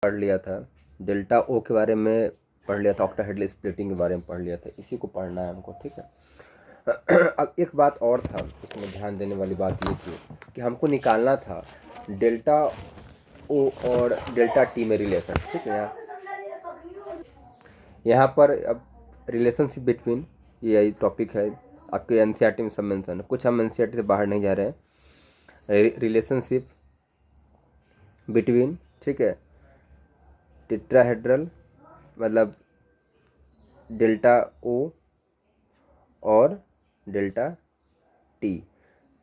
पढ़ लिया था, डेल्टा ओ के बारे में पढ़ लिया था, ऑक्टाहेड्रल स्प्लिटिंग के बारे में पढ़ लिया था, इसी को पढ़ना है हमको, ठीक है। अब एक बात और था, इसमें ध्यान देने वाली बात ये थी कि हमको निकालना था डेल्टा ओ और डेल्टा टी में रिलेशन, ठीक है। यहाँ पर अब रिलेशनशिप बिटवीन, ये टॉपिक है आपके एनसीईआरटी में सब मेंशन है, कुछ हम एनसीईआरटी से बाहर नहीं जा रहे हैं। रिलेशनशिप बिटवीन, ठीक है, टेट्राहेड्रल मतलब डेल्टा ओ और डेल्टा टी,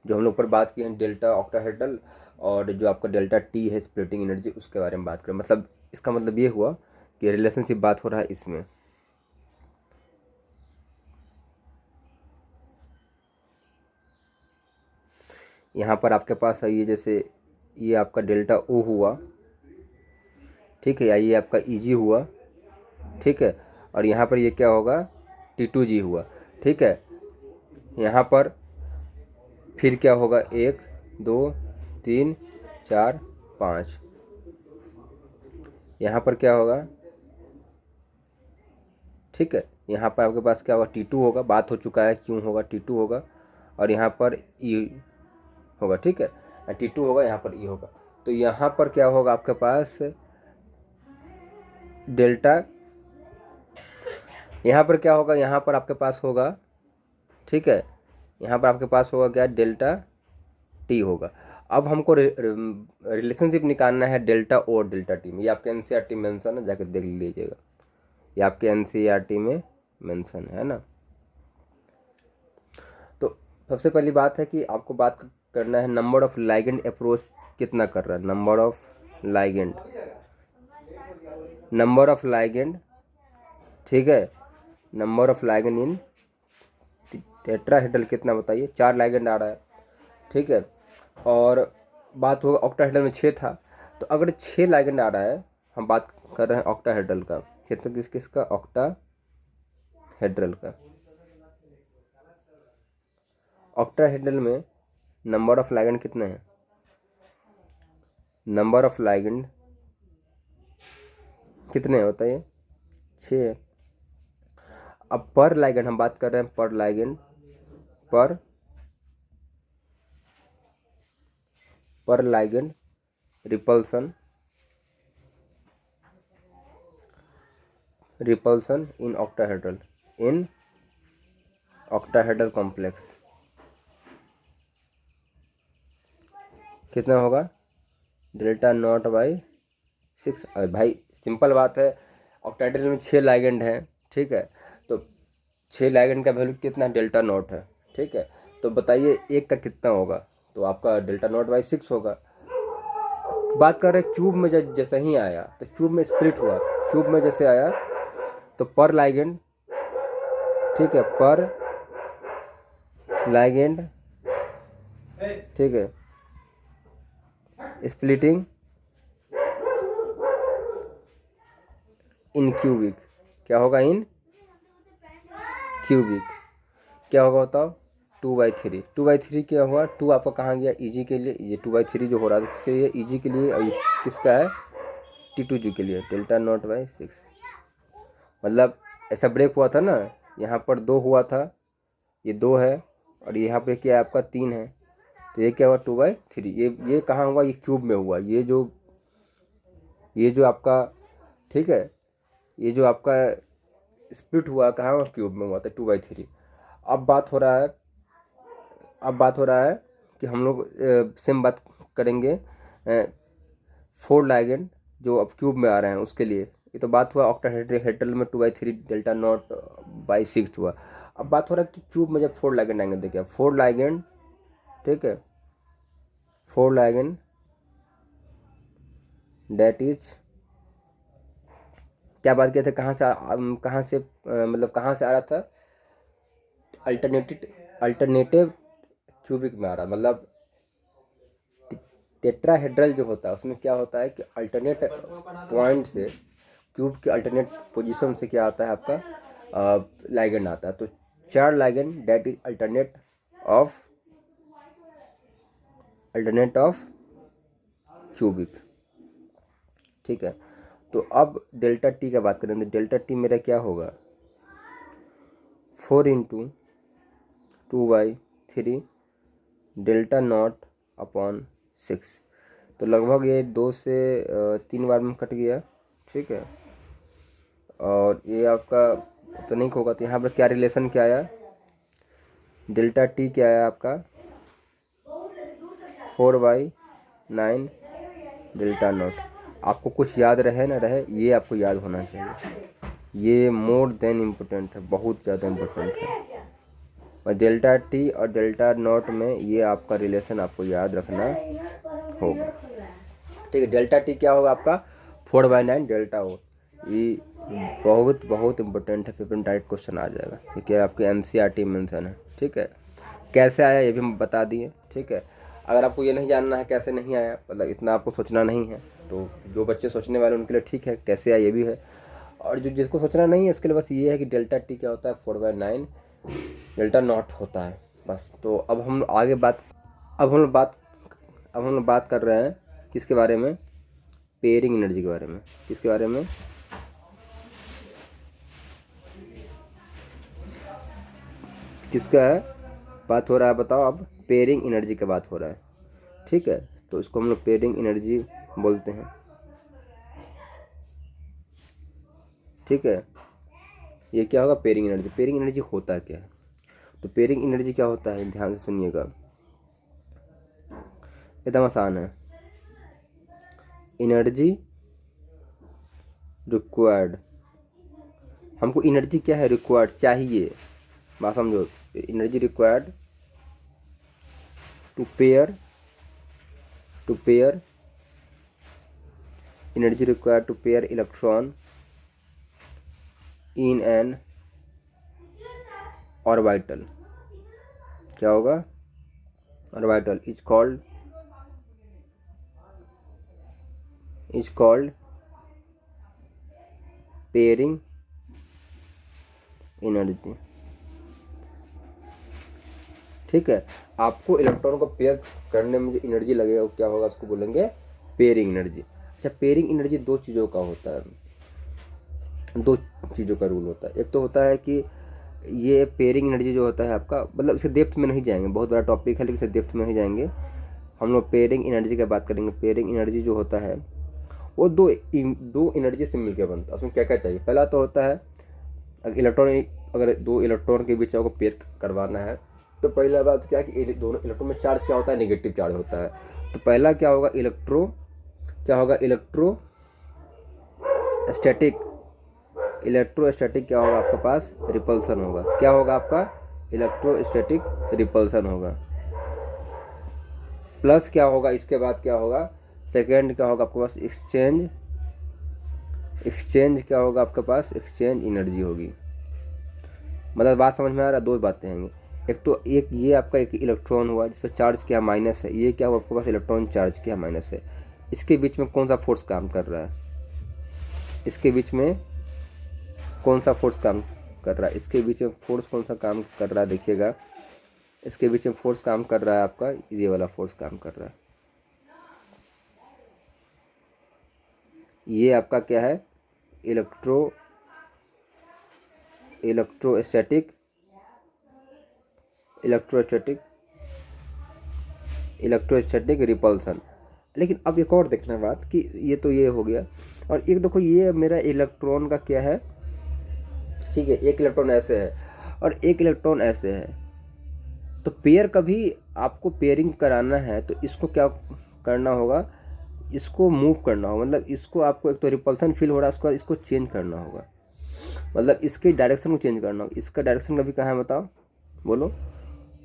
जो हम लोग पर बात की है डेल्टा ऑक्टाहेड्रल, और जो आपका डेल्टा टी है स्प्लिटिंग एनर्जी, उसके बारे में बात करें। मतलब इसका मतलब ये हुआ कि रिलेशनशिप बात हो रहा है इसमें। यहाँ पर आपके पास है ये, जैसे ये आपका डेल्टा ओ हुआ, ठीक है, या ये आपका ईजी हुआ, ठीक है, और यहाँ पर ये क्या होगा, T2G हुआ, ठीक है। यहाँ पर फिर क्या होगा, 1 2 3 4 5, यहाँ पर क्या होगा, ठीक है, यहाँ पर आपके पास क्या होगा, T2 होगा, बात हो चुका है क्यों होगा, T2 होगा, और यहाँ पर E होगा, ठीक है, T2 होगा, यहाँ पर E होगा। तो यहाँ पर क्या होगा आपके पास डेल्टा, यहाँ पर क्या होगा, यहाँ पर आपके पास होगा, ठीक है, यहाँ पर आपके पास होगा क्या, डेल्टा टी होगा। अब हमको रिलेशनशिप निकालना है डेल्टा ओ और डेल्टा टी में। ये आपके एनसीईआरटी में मेंशन है, जाकर देख लीजिएगा, ये आपके एनसीईआरटी में मेंशन है ना। तो सबसे पहली बात है कि आपको बात करना है नंबर ऑफ लाइगेंड अप्रोच कितना कर रहा है, number of ligand, number of ligand, ठीक है, number of ligand in tetrahedral कितना बताइए, 4 लाइगेंड आ रहा है, ठीक है। और बात होगा ऑक्टाहेड्रल में 6 था, तो अगर 6 लाइगेंड आ रहा है, हम बात कर रहे हैं ऑक्टाहेड्रल का, कितना किसका, ऑक्टाहेड्रल का। ऑक्टाहेड्रल में नंबर ऑफ लाइगेंड कितने हैं, नंबर ऑफ लाइगेंड कितने हैं बताइए, 6। अब पर लाइगेंड हम बात कर रहे हैं, पर लाइगेंड, पर ligand repulsion, repulsion in octahedral, in octahedral complex कितना होगा, डेल्टा नॉट बाई 6। अरे भाई सिंपल बात है, ऑक्टाहेड्रल में 6 लाइगेंड हैं, ठीक है, तो 6 लाइगेंड का वैल्यू कितना, डेल्टा नॉट है, ठीक है। तो बताइए एक का कितना होगा, तो आपका डेल्टा नॉट बाई 6 होगा। बात कर रहे हैं क्यूब में, जैसे ही आया तो क्यूब में स्प्लिट हुआ, क्यूब में जैसे आया तो पर लाइगेंड, ठीक है, पर लाइगेंड, ठीक है, स्प्लिटिंग इन क्यूबिक, क्या होगा, इन क्यूबिक, क्या होगा बताओ, 2/3, 2/3 क्या हुआ, 2 आपका कहाँ गया, ईजी के लिए, ये 2/3 जो हो रहा था किसके लिए, ईजी के लिए, और किसका है, T2G के लिए, डेल्टा नॉट बाई 6। मतलब ऐसा ब्रेक हुआ था ना, यहाँ पर 2 हुआ था, ये 2 है, और यहाँ पे क्या है आपका 3 है, तो ये क्या हुआ, 2/3। ये कहाँ हुआ, ये क्यूब में हुआ, ये जो आपका, ठीक है, ये जो आपका स्प्लिट हुआ कहाँ हुआ, क्यूब में हुआ था, 2/3। अब बात हो रहा है, अब बात हो रहा है कि हम लोग सेम बात करेंगे 4 लाइगेंड जो अब क्यूब में आ रहे हैं उसके लिए। ये तो बात हुआ ऑक्टाहेड्रल में 2/3 डेल्टा नॉट बाई 6 हुआ। अब बात हो रहा है कि क्यूब में जब 4 लाइगेंड आएंगे, देखिए 4 लाइगेंड, ठीक है, 4 लाइगेंड डेट इज, क्या बात किए थे, कहाँ से मतलब कहाँ से आ रहा था, अल्टरनेटिव क्यूबिक में आ रहा, मतलब टेट्राहेड्रल जो होता है उसमें क्या होता है कि अल्टरनेट पॉइंट से, क्यूब के अल्टरनेट पोजीशन से क्या आता है आपका लाइगेंड आता है। तो 4 ligand that is alternate of cubic, ठीक है। तो अब डेल्टा टी का बात करें तो डेल्टा टी मेरा क्या होगा, 4 इंटू 2/3 डेल्टा नॉट अपॉन 6। तो लगभग ये 2 से 3 बार में कट गया, ठीक है। और ये आपका तो नहीं होगा, तो यहाँ पर क्या रिलेशन क्या आया, डेल्टा टी क्या आया आपका 4/9 डेल्टा नॉट। आपको कुछ याद रहे ना रहे, ये आपको याद होना चाहिए, ये मोर देन इम्पोर्टेंट है, बहुत ज़्यादा इम्पोर्टेंट है। और डेल्टा टी और डेल्टा नॉट में ये आपका रिलेशन आपको याद रखना होगा, ठीक है। डेल्टा टी क्या होगा आपका 4/9 डेल्टा ओ। ये बहुत बहुत इम्पोर्टेंट है, पेपर में डायरेक्ट क्वेश्चन आ जाएगा, क्योंकि आपके एनसीईआरटी मेंशन है, ठीक है। कैसे आया ये भी हम बता दिए, ठीक है। अगर आपको ये नहीं जानना है कैसे नहीं आया, मतलब इतना आपको सोचना नहीं है, तो जो बच्चे सोचने वाले उनके लिए ठीक है, कैसे आया ये भी है। और जो जिसको सोचना नहीं है उसके लिए बस ये है कि डेल्टा टी क्या होता है 4/9 डेल्टा नॉट होता है, बस। तो अब हम आगे बात अब हम लोग बात कर रहे हैं किसके बारे में, पेयरिंग एनर्जी के बारे में। किसके बारे में, किसका है बात हो रहा है बताओ। अब पेयरिंग एनर्जी का बात हो रहा है, ठीक है। तो इसको हम लोग पेयरिंग एनर्जी बोलते हैं, ठीक है। ये क्या होगा पेयरिंग एनर्जी। पेयरिंग एनर्जी होता क्या है, तो पेयरिंग एनर्जी क्या होता है ध्यान से सुनिएगा, एकदम आसान है। एनर्जी रिक्वायर्ड, हमको एनर्जी क्या है रिक्वायर्ड चाहिए, बात समझो। Energy required to pair energy required to pair electron in an orbital. क्या होगा, orbital is called pairing energy, ठीक है। आपको इलेक्ट्रॉन को पेयर करने में जो एनर्जी लगेगा वो क्या होगा, उसको बोलेंगे पेयरिंग एनर्जी। अच्छा, पेयरिंग एनर्जी दो चीज़ों का होता है, दो चीज़ों का रूल होता है। एक तो होता है कि ये पेयरिंग एनर्जी जो होता है आपका, मतलब इसके डेप्थ में नहीं जाएंगे, बहुत बड़ा टॉपिक है लेकिन इसके डेप्थ में नहीं जाएंगे हम लोग। पेयरिंग एनर्जी की बात करेंगे। पेयरिंग एनर्जी जो होता है वो दो एनर्जी से मिलकर बनता है। उसमें क्या क्या चाहिए, पहला तो होता है अगर दो इलेक्ट्रॉन के बीच आपको पेयर करवाना है, तो पहला बात क्या है कि दोनों इलेक्ट्रॉन में चार्ज क्या होता है, नेगेटिव चार्ज होता है। तो पहला क्या होगा इलेक्ट्रोस्टैटिक क्या होगा आपके पास, रिपल्सन होगा। क्या होगा आपका, इलेक्ट्रोस्टैटिक रिपल्सन होगा। प्लस क्या होगा, इसके बाद क्या होगा, सेकेंड क्या होगा आपके पास, एक्सचेंज क्या होगा आपके पास, एक्सचेंज एनर्जी होगी। मतलब बात समझ में आ रहा है, दो बातें हैं। एक ये आपका एक इलेक्ट्रॉन हुआ जिस पर चार्ज क्या माइनस है, ये क्या हुआ आपके पास इलेक्ट्रॉन चार्ज क्या माइनस है। इसके बीच में कौन सा फोर्स काम कर रहा है, इसके बीच में कौन सा फोर्स काम कर रहा है, इसके बीच में फोर्स कौन सा काम कर रहा है, देखिएगा। इसके बीच में फोर्स काम कर रहा है आपका, ये वाला फोर्स काम कर रहा है। ये आपका क्या है, इलेक्ट्रोस्टैटिक रिपल्सन। लेकिन अब एक और देखना बात कि ये तो ये हो गया, और एक देखो ये मेरा इलेक्ट्रॉन का क्या है, ठीक है। एक इलेक्ट्रॉन ऐसे है और एक इलेक्ट्रॉन ऐसे है, तो पेयर कभी आपको पेयरिंग कराना है तो इसको क्या करना होगा, इसको मूव करना होगा। मतलब इसको आपको एक तो रिपल्सन फील हो रहा है, उसके बाद इसको चेंज करना होगा, मतलब इसके डायरेक्शन को चेंज करना होगा। इसका डायरेक्शन कभी कहाँ है बताओ, बोलो।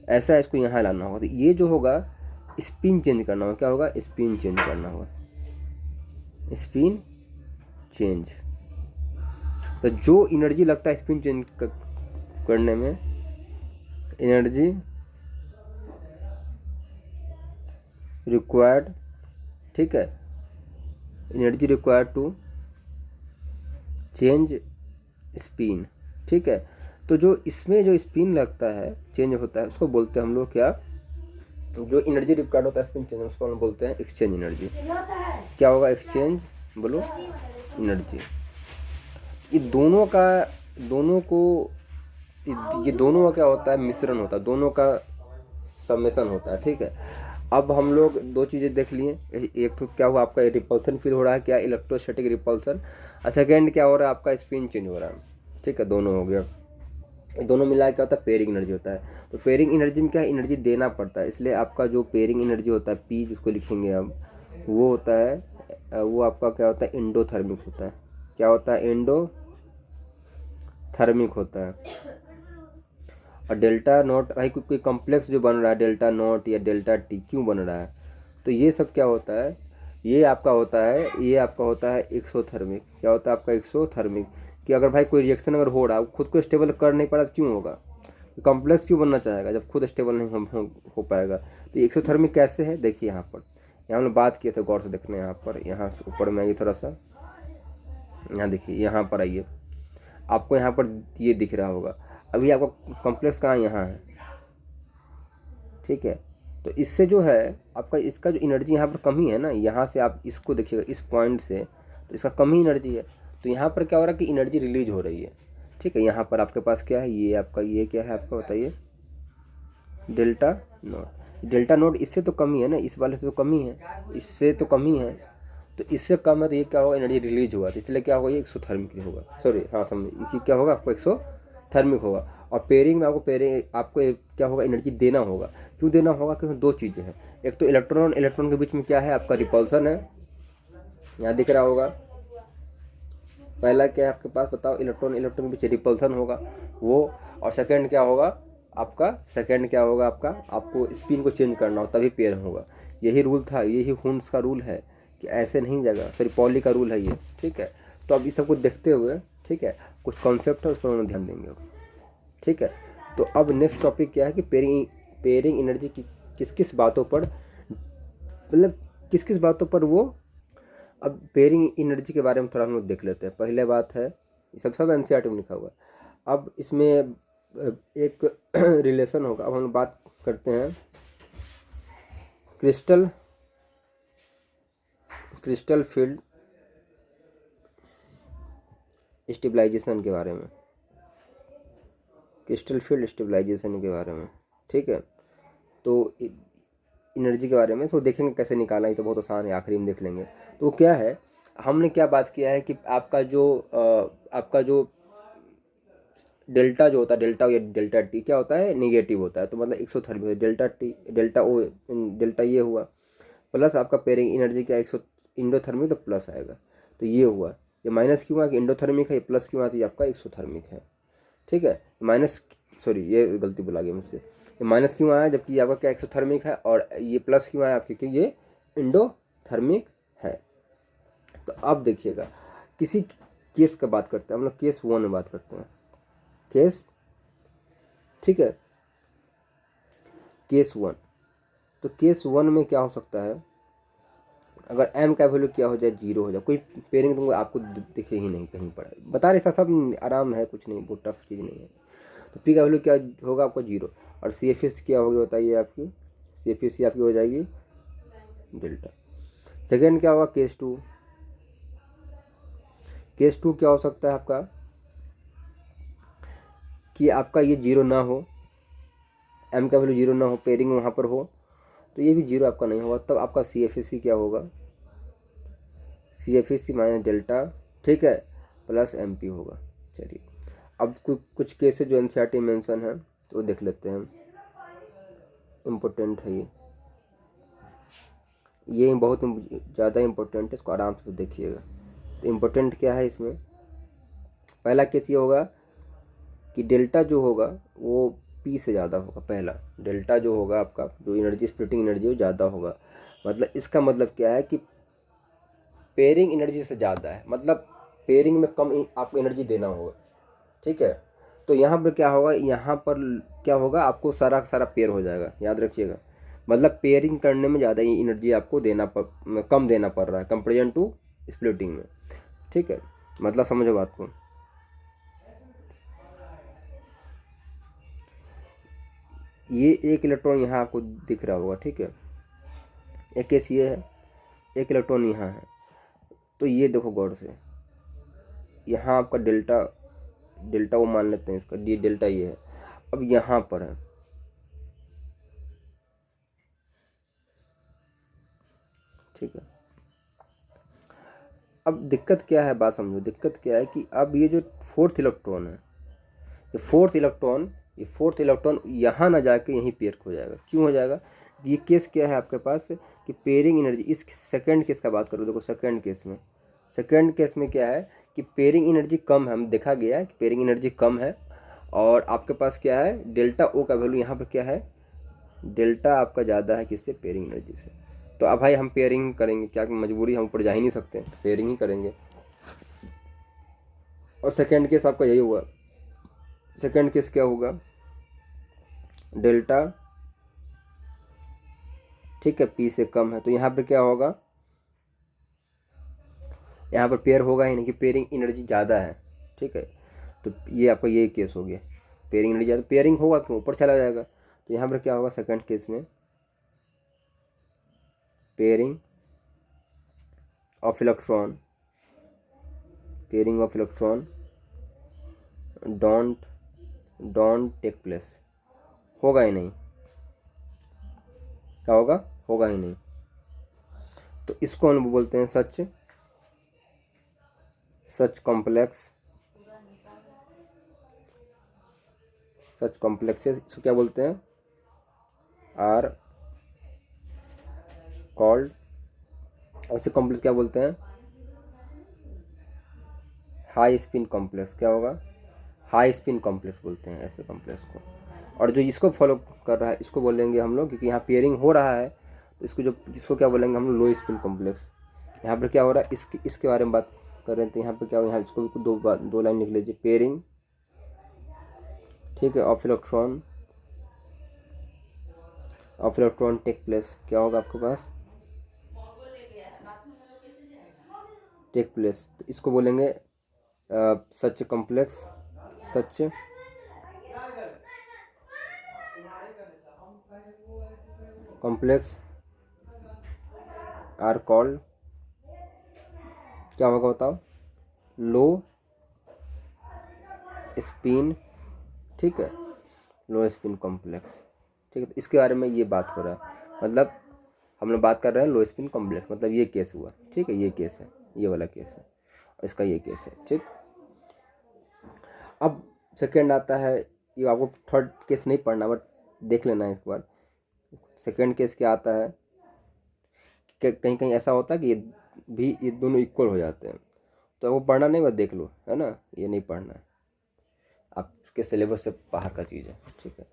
ऐसा इसको यहाँ लाना होगा, तो ये जो होगा स्पिन चेंज करना होगा। क्या होगा, स्पिन चेंज करना होगा, स्पिन चेंज। तो जो एनर्जी लगता है स्पिन चेंज करने में, एनर्जी रिक्वायर्ड, ठीक है, energy required to change spin, ठीक है। तो जो इसमें जो स्पिन लगता है, चेंज होता है, उसको बोलते हैं हम लोग क्या, जो एनर्जी रिक्वायर्ड होता है स्पिन चेंज, उसको हम बोलते हैं एक्सचेंज एनर्जी। क्या होगा, एक्सचेंज बोलो एनर्जी। ये दोनों का दोनों को ये दोनों का क्या होता है, मिश्रण होता है, दोनों का सम्मेशन होता है। ठीक है, अब हम लोग दो चीज़ें देख लिए, एक तो क्या हुआ आपका रिपल्सन फील हो रहा है, क्या इलेक्ट्रोस्टैटिक रिपल्सन, और सेकेंड क्या हो रहा है आपका स्पिन चेंज हो रहा है। ठीक है, दोनों हो गया। दोनों मिला क्या होता है, पेयरिंग एनर्जी होता है। तो पेयरिंग एनर्जी में क्या है, एनर्जी देना पड़ता है, इसलिए आपका जो पेयरिंग एनर्जी होता है पी जिसको लिखेंगे हम, वो होता है वो आपका क्या होता है, एंडोथर्मिक होता है। क्या होता है, एंडोथर्मिक होता है। और डेल्टा नॉट भाई कोई कॉम्प्लेक्स जो बन रहा है डेल्टा नॉट या डेल्टा टी क्यों बन रहा है, तो ये सब क्या होता है, ये आपका होता है एक्सोथर्मिक। क्या होता है आपका एक्सोथर्मिक, कि अगर भाई कोई रिएक्शन अगर हो रहा है खुद को स्टेबल कर नहीं पा रहा क्यों होगा, कॉम्प्लेक्स क्यों बनना चाहेगा जब खुद स्टेबल नहीं हो पाएगा। तो एक्सोथर्मिक कैसे है, देखिए यहाँ हम लोग बात किए थे, गौर से देखना यहाँ से ऊपर में आइए थोड़ा सा, यहाँ देखिए, यहाँ पर आइए, आपको यहाँ पर ये दिख रहा होगा, अभी आपका कॉम्प्लेक्स कहाँ यहाँ है। ठीक है, तो इससे जो है आपका इसका जो एनर्जी यहाँ पर कमी है ना, यहाँ से आप इसको देखिएगा इस पॉइंट से, तो इसका कम ही एनर्जी है। तो यहाँ पर क्या हो रहा है कि एनर्जी रिलीज हो रही है। ठीक है, यहाँ पर आपके पास क्या है, ये आपका ये क्या है आपका बताइए, डेल्टा नोट। डेल्टा नोट इससे तो कमी है ना, इस वाले से तो कमी है, इससे तो कमी है, तो इससे कम है, तो ये क्या होगा, एनर्जी रिलीज होगा, तो इसलिए क्या होगा, ये एक्सोथर्मिक होगा। सॉरी हाँ समझ, क्या होगा आपको एक्सोथर्मिक होगा। और पेयरिंग में आपको क्या होगा, एनर्जी देना होगा। क्यों देना होगा, क्योंकि दो चीज़ें हैं, एक तो इलेक्ट्रॉन इलेक्ट्रॉन के बीच में क्या है आपका रिपल्सन है, यहाँ दिख रहा होगा। पहला क्या है आपके पास बताओ, इलेक्ट्रॉन इलेक्ट्रॉन के बीच रिपल्सन होगा वो, और सेकंड क्या होगा आपका आपको स्पिन को चेंज करना हो तभी पेयर होगा। यही रूल था, यही हुंस का रूल है कि ऐसे नहीं जाएगा, सॉरी पॉली का रूल है ये। ठीक है, तो अब इस सबको देखते हुए, ठीक है, कुछ कॉन्सेप्ट है उस पर हम ध्यान देंगे। ठीक है, तो अब नेक्स्ट टॉपिक क्या है कि पेयरिंग एनर्जी की किस किस बातों पर, मतलब किस किस बातों पर वो, अब पेयरिंग एनर्जी के बारे में थोड़ा हम लोग देख लेते हैं। पहले बात है, सब एनसीईआरटी में लिखा हुआ है। अब इसमें एक रिलेशन होगा। अब हम बात करते हैं क्रिस्टल फील्ड स्टेबलाइजेशन के बारे में, क्रिस्टल फील्ड स्टेबलाइजेशन के बारे में। ठीक है, तो एनर्जी के बारे में तो देखेंगे कैसे निकालना, ही तो बहुत आसान है, आखिरी में देख लेंगे। तो क्या है, हमने क्या बात किया है कि आपका जो डेल्टा जो होता है, डेल्टा या डेल्टा टी क्या होता है, निगेटिव होता है, तो मतलब एक्सोथर्मिक, डेल्टा टी डेल्टा ओ डेल्टा ये हुआ, प्लस आपका पेयरिंग एनर्जी क्या इंडोथर्मिक, तो प्लस आएगा। तो ये हुआ, ये माइनस क्यों हुआ कि इंडोथर्मिक है, ये प्लस क्यों आती है आपका एक्सोथर्मिक है। ठीक है, माइनस, सॉरी ये गलती बुला गया मुझसे, ये माइनस क्यों आया जबकि आपका क्या एक्सोथर्मिक है, और ये प्लस क्यों आया आपके, क्योंकि ये इंडोथर्मिक है। तो अब देखिएगा, किसी केस का बात करते हैं हम लोग, केस 1 में बात करते हैं, केस, ठीक है, केस 1। तो केस 1 में क्या हो सकता है, अगर m का वैल्यू क्या हो जाए, 0 हो जाए, कोई पेयरिंग तुमको आपको दिखे ही नहीं कहीं पर, बता रहे, ऐसा सब आराम है, कुछ नहीं, बहुत टफ चीज़ नहीं है। तो p का वैल्यू क्या होगा आपका 0, और CFS क्या होगी बताइए आपकी, CFS आपकी हो जाएगी डेल्टा। सेकेंड क्या होगा, केस 2। केस 2 क्या हो सकता है आपका, कि आपका ये 0 ना हो, m का वैल्यू 0 ना हो, पेयरिंग वहाँ पर हो, तो ये भी 0 आपका नहीं होगा, तब आपका CFS क्या होगा, CFS माइनस डेल्टा, ठीक है, प्लस MP होगा। चलिए, अब कुछ केसेस जो एनसीईआरटी मेंशन है तो देख लेते हैं, इम्पोर्टेंट है ये बहुत ज़्यादा इम्पोर्टेंट है, इसको आराम से देखिएगा। तो इम्पोर्टेंट क्या है इसमें, पहला केस ये होगा कि डेल्टा जो होगा वो P से ज़्यादा होगा। पहला डेल्टा जो होगा आपका, जो एनर्जी स्प्लिटिंग एनर्जी वो ज़्यादा होगा, मतलब इसका मतलब क्या है कि पेयरिंग एनर्जी से ज़्यादा है, मतलब पेयरिंग में कम आपको एनर्जी देना होगा। ठीक है, तो यहाँ पर क्या होगा, यहाँ पर क्या होगा, आपको सारा सारा पेयर हो जाएगा, याद रखिएगा, मतलब पेयरिंग करने में ज़्यादा ही एनर्जी आपको कम देना पड़ रहा है कंपेरिजन टू स्प्लिटिंग में। ठीक है, मतलब समझो बात को, ये एक इलेक्ट्रॉन यहाँ आपको दिख रहा होगा। ठीक है, एक केस ये है, एक इलेक्ट्रॉन यहाँ है, तो ये देखो गौर से, यहाँ आपका डेल्टा, डेल्टा वो मान लेते हैं इसका, ये डेल्टा ये है। अब यहाँ पर है, ठीक है। अब दिक्कत क्या है, बात समझो, दिक्कत क्या है कि अब ये जो फोर्थ इलेक्ट्रॉन है, ये फोर्थ इलेक्ट्रॉन यहाँ ना जाके यहीं पेयर हो जाएगा। क्यों हो जाएगा? ये केस क्या है आपके पास कि पेयरिंग एनर्जी, इस सेकंड केस का बात करो, देखो सेकंड केस में क्या है कि पेयरिंग एनर्जी कम है, हम देखा गया है कि पेयरिंग एनर्जी कम है, और आपके पास क्या है, डेल्टा ओ का वैल्यू यहाँ पर क्या है, डेल्टा आपका ज़्यादा है किससे, पेयरिंग एनर्जी से। तो अब भाई हम पेयरिंग करेंगे, क्या मजबूरी, हम ऊपर जा ही नहीं सकते, तो पेयरिंग ही करेंगे। और सेकंड केस आपका यही हुआ, सेकंड केस क्या होगा, डेल्टा, ठीक है, पी से कम है, तो यहाँ पर क्या होगा, यहाँ पर पेयर होगा ही नहीं कि पेयरिंग एनर्जी ज़्यादा है, ठीक है। तो ये आपका ये केस हो गया, पेयरिंग एनर्जी ज़्यादा, पेयरिंग होगा क्यों, ऊपर चला जाएगा। तो यहाँ पर क्या होगा सेकंड केस में, pairing of electron, pairing of electron don't take place, होगा ही नहीं, क्या होगा, होगा ही नहीं। तो इसको हम बोलते हैं सच कॉम्प्लेक्सेस, इसको क्या बोलते हैं, आर कॉल्ड, ऐसे कॉम्प्लेक्स क्या बोलते हैं, हाई स्पिन कॉम्प्लेक्स, क्या होगा, हाई स्पिन कॉम्प्लेक्स बोलते हैं ऐसे कॉम्प्लेक्स को। और जो इसको फॉलो कर रहा है इसको बोलेंगे हम लोग, क्योंकि यहाँ पेयरिंग हो रहा है, तो इसको क्या बोलेंगे हम लोग, लो स्पिन कॉम्प्लेक्स। यहाँ पर क्या हो रहा है, इसके बारे में बात कर रहे थे, यहाँ पर क्या हो, यहाँ इसको भी दो लाइन लिख लीजिए, पेयरिंग, ठीक है, ऑफ इलेक्ट्रॉन टेक प्लेस, क्या होगा आपके पास, टेक प्लेस, तो इसको बोलेंगे सच कॉम्प्लेक्स आर कॉल्ड, क्या होगा बताओ, लो स्पिन, ठीक है, लो स्पिन कॉम्प्लेक्स, ठीक है। तो इसके बारे में ये बात हो रहा है, मतलब हम लोग बात कर रहे हैं लो स्पिन कॉम्प्लेक्स, मतलब ये केस हुआ, ठीक है, ये केस है, ये वाला केस है, और इसका ये केस है, ठीक। अब सेकेंड आता है, ये आपको थर्ड केस नहीं पढ़ना, बट देख लेना है एक बार। सेकेंड केस क्या आता है, कहीं कहीं ऐसा होता है कि ये दोनों इक्वल हो जाते हैं, तो वो पढ़ना नहीं, बस देख लो, है ना, ये नहीं पढ़ना है, आपके सिलेबस से बाहर का चीज़ है, ठीक है।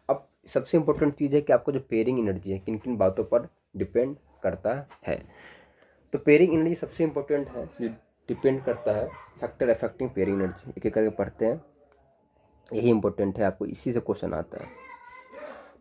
अब सबसे इम्पोर्टेंट चीज़ है कि आपको जो पेयरिंग एनर्जी है किन किन बातों पर डिपेंड करता है। तो पेयरिंग एनर्जी सबसे इम्पोर्टेंट है, जो डिपेंड करता है फैक्टर अफेक्टिंग पेयरिंग एनर्जी, एक एक करके पढ़ते हैं, यही इंपॉर्टेंट है, आपको इसी से क्वेश्चन आता है।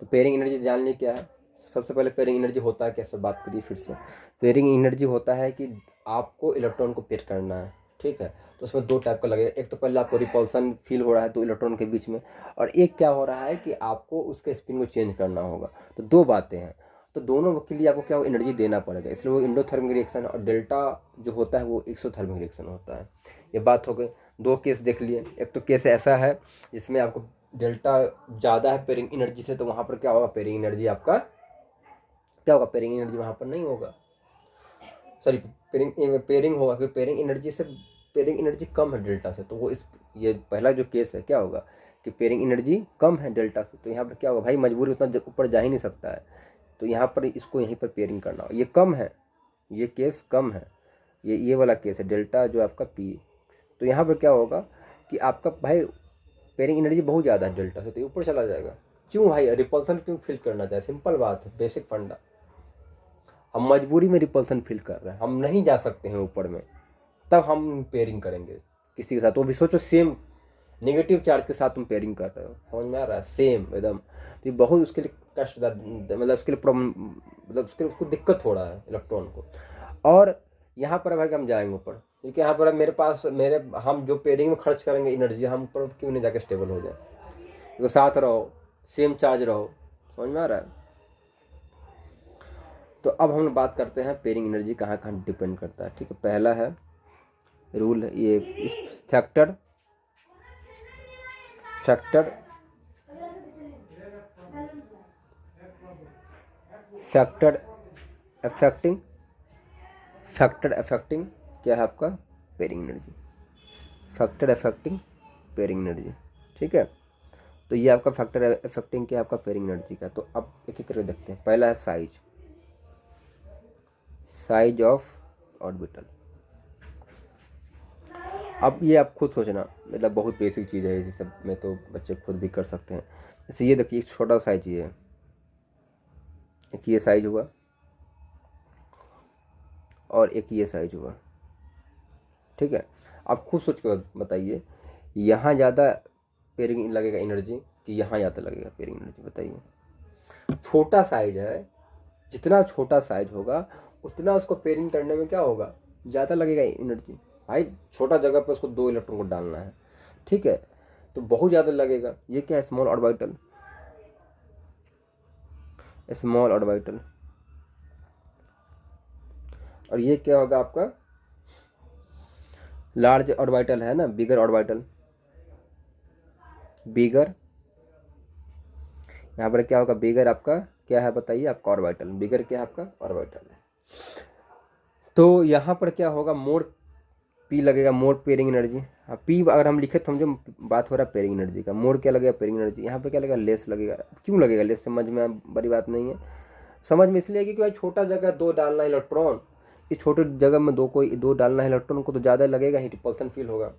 तो पेयरिंग एनर्जी जान ली क्या है, सबसे पहले पेयरिंग एनर्जी होता है कैसे, बात करिए फिर से। पेयरिंग एनर्जी होता है कि आपको इलेक्ट्रॉन को पेयर करना है, ठीक है। तो उसमें दो टाइप का लगेगा, एक तो पहले आपको रिपल्सन फील हो रहा है दो इलेक्ट्रॉन के बीच में, और एक क्या हो रहा है कि आपको उसके स्पिन को चेंज करना होगा। तो दो बातें हैं, तो दोनों के लिए आपको क्या एनर्जी देना पड़ेगा, इसलिए वो इंडोथर्मिक रिएक्शन, और डेल्टा जो होता है वो एक्सोथर्मिक रिएक्शन होता है। ये बात हो गई, दो केस देख लिए। एक तो केस ऐसा है जिसमें आपको डेल्टा ज़्यादा है पेयरिंग एनर्जी से, तो वहाँ पर क्या होगा, पेयरिंग एनर्जी आपका क्या होगा, पेयरिंग एनर्जी वहाँ पर नहीं होगा, सॉरी, पेयरिंग होगा, क्योंकि पेयरिंग एनर्जी कम है डेल्टा से, तो वो ये पहला जो केस है क्या होगा कि पेयरिंग एनर्जी कम है डेल्टा से, तो यहाँ पर क्या होगा भाई, मजबूरी उतना ऊपर जा ही नहीं सकता है, तो यहाँ पर इसको यहीं पर पेयरिंग करना होगा। ये कम है, ये केस कम है, ये वाला केस है डेल्टा जो आपका पी, तो यहाँ पर क्या होगा कि आपका भाई पेयरिंग एनर्जी बहुत ज़्यादा है डेल्टा से, तो ये ऊपर चला जाएगा। क्यों भाई, रिपल्सन क्यों फील करना चाहिए, सिंपल बात है, बेसिक फंडा, हम मजबूरी में रिपल्सन फील कर रहे हैं, हम नहीं जा सकते हैं ऊपर में, तब हम पेयरिंग करेंगे किसी के साथ। तो भी सोचो सेम नेगेटिव चार्ज के साथ तुम पेयरिंग कर रहे हो, समझ में आ रहा है, सेम एकदम, तो ये बहुत उसके लिए कष्ट, मतलब उसके लिए प्रॉब्लम, मतलब उसको दिक्कत हो रहा है इलेक्ट्रॉन को। और यहाँ पर भाई हम जाएंगे ऊपर, क्योंकि यहाँ पर हम जो पेयरिंग में खर्च करेंगे एनर्जी, हम ऊपर क्यों नहीं जाके स्टेबल हो जाए, तो साथ रहो, सेम चार्ज रहो, समझ में आ रहा है। तो अब हम बात करते हैं पेयरिंग एनर्जी कहाँ कहाँ डिपेंड करता है, ठीक है। पहला है रूल ये इस फैक्टर फैक्टर फैक्टर अफेक्टिंग क्या है आपका pairing energy, factor affecting pairing energy. ठीक है, तो ये आपका फैक्टर अफेक्टिंग क्या है आपका पेयरिंग एनर्जी का। तो अब एक एक करके देखते हैं। पहला है साइज ऑफ ऑर्बिटल। अब ये आप खुद सोचना, मतलब बहुत बेसिक चीज़ है, इस सब में तो बच्चे खुद भी कर सकते हैं। जैसे ये देखिए, एक छोटा साइज ये है, एक ये साइज हुआ और एक ये साइज हुआ। ठीक है, आप खुद सोच कर बताइए, यहाँ ज़्यादा पेयरिंग लगेगा एनर्जी कि यहाँ ज़्यादा लगेगा पेयरिंग एनर्जी, बताइए। छोटा साइज है, जितना छोटा साइज होगा उतना उसको पेयरिंग करने में क्या होगा, ज़्यादा लगेगा एनर्जी। भाई छोटा जगह पर उसको 2 इलेक्ट्रॉन को डालना है, ठीक है, तो बहुत ज़्यादा लगेगा। ये क्या है, स्मॉल ऑर्बिटल, स्मॉल ऑर्बिटल। और ये क्या होगा आपका लार्ज ऑर्बिटल है ना, बिगर ऑर्बिटल, बिगर। यहाँ पर क्या होगा, बिगर आपका क्या है बताइए, आपका ऑर्बिटल, बिगर क्या है आपका ऑर्बिटल है। तो यहाँ पर क्या होगा, मोर पी लगेगा, मोर पेयरिंग एनर्जी। हाँ, पी अगर हम लिखे तो समझो बात हो रहा है पेयरिंग एनर्जी का। मोर क्या लगेगा, पेयरिंग एनर्जी। यहाँ पर क्या लगेगा, लेस लगेगा। क्यों लगेगा लेस, समझ में बड़ी बात नहीं है, समझ में इसलिए कि भाई छोटा जगह 2 डालना इलेक्ट्रॉन, इस छोटे जगह में 2 डालना है इलेक्ट्रॉन को, तो ज़्यादा लगेगा ही, रिपल्सन फील होगा।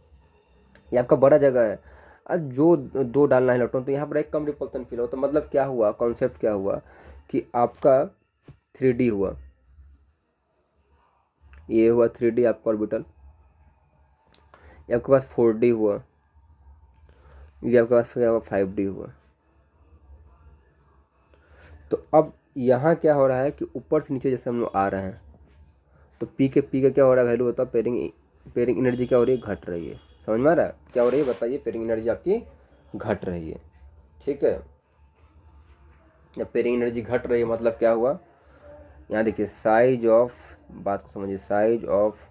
ये आपका बड़ा जगह है, अब जो 2 डालना है इलेक्ट्रॉन, तो यहाँ पर एक कम रिपल्सन फील हो। तो मतलब क्या हुआ, कॉन्सेप्ट क्या हुआ कि आपका 3D हुआ, ये हुआ 3D आपका ऑर्बिटल। ये आपके पास 4D हुआ, ये आपके पास क्या हुआ 5D हुआ। तो अब यहाँ क्या हो रहा है कि ऊपर से नीचे जैसे हम लोग आ रहे हैं, तो पी का क्या हो रहा है वैल्यू होता है, पेयरिंग एनर्जी क्या हो रही है, घट रही है। समझ में आ रहा है क्या हो रही है, बताइए, पेयरिंग एनर्जी आपकी घट रही है। ठीक है, जब पेयरिंग एनर्जी घट रही है मतलब क्या हुआ, यहाँ देखिए साइज ऑफ, बात को समझिए, size of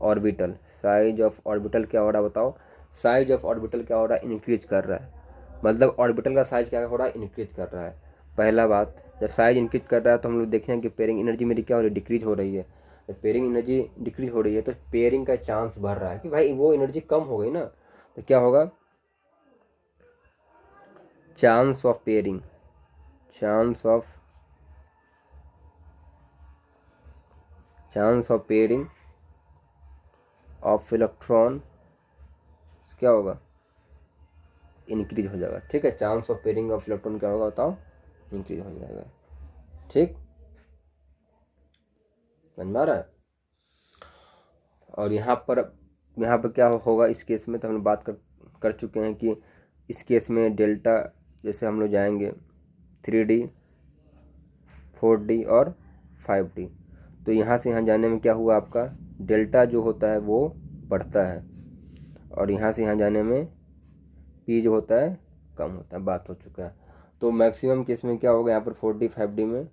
orbital, size of orbital क्या हो रहा है बताओ, साइज ऑफ ऑर्बिटल क्या हो रहा है, इंक्रीज कर रहा है। मतलब ऑर्बिटल का साइज क्या हो रहा है, इंक्रीज कर रहा है। पहला बात, जब साइज इंक्रीज कर रहा है तो हम लोग देखें कि पेयरिंग एनर्जी मेरी क्या हो रही है, डिक्रीज हो रही है। जब पेयरिंग एनर्जी डिक्रीज हो रही है तो पेयरिंग का चांस बढ़ रहा है कि भाई वो एनर्जी कम हो गई ना, तो क्या होगा, chance of pairing, chance of pairing of electron क्या होगा, इंक्रीज हो जाएगा। ठीक है, chance of pairing of electron क्या होगा बताओ, इंक्रीज हो जाएगा। ठीक, समझ में आ रहा है। और यहाँ पर क्या होगा इस केस में, तो हम लोग बात कर चुके हैं कि इस केस में डेल्टा, जैसे हम लोग जाएंगे 3D 4D और 5D, तो यहाँ से यहाँ जाने में क्या हुआ, आपका डेल्टा जो होता है वो बढ़ता है, और यहाँ से यहाँ जाने में पी जो होता है कम होता है। बात हो चुका है। तो मैक्सिमम केस में क्या होगा यहाँ पर 4D 5D में,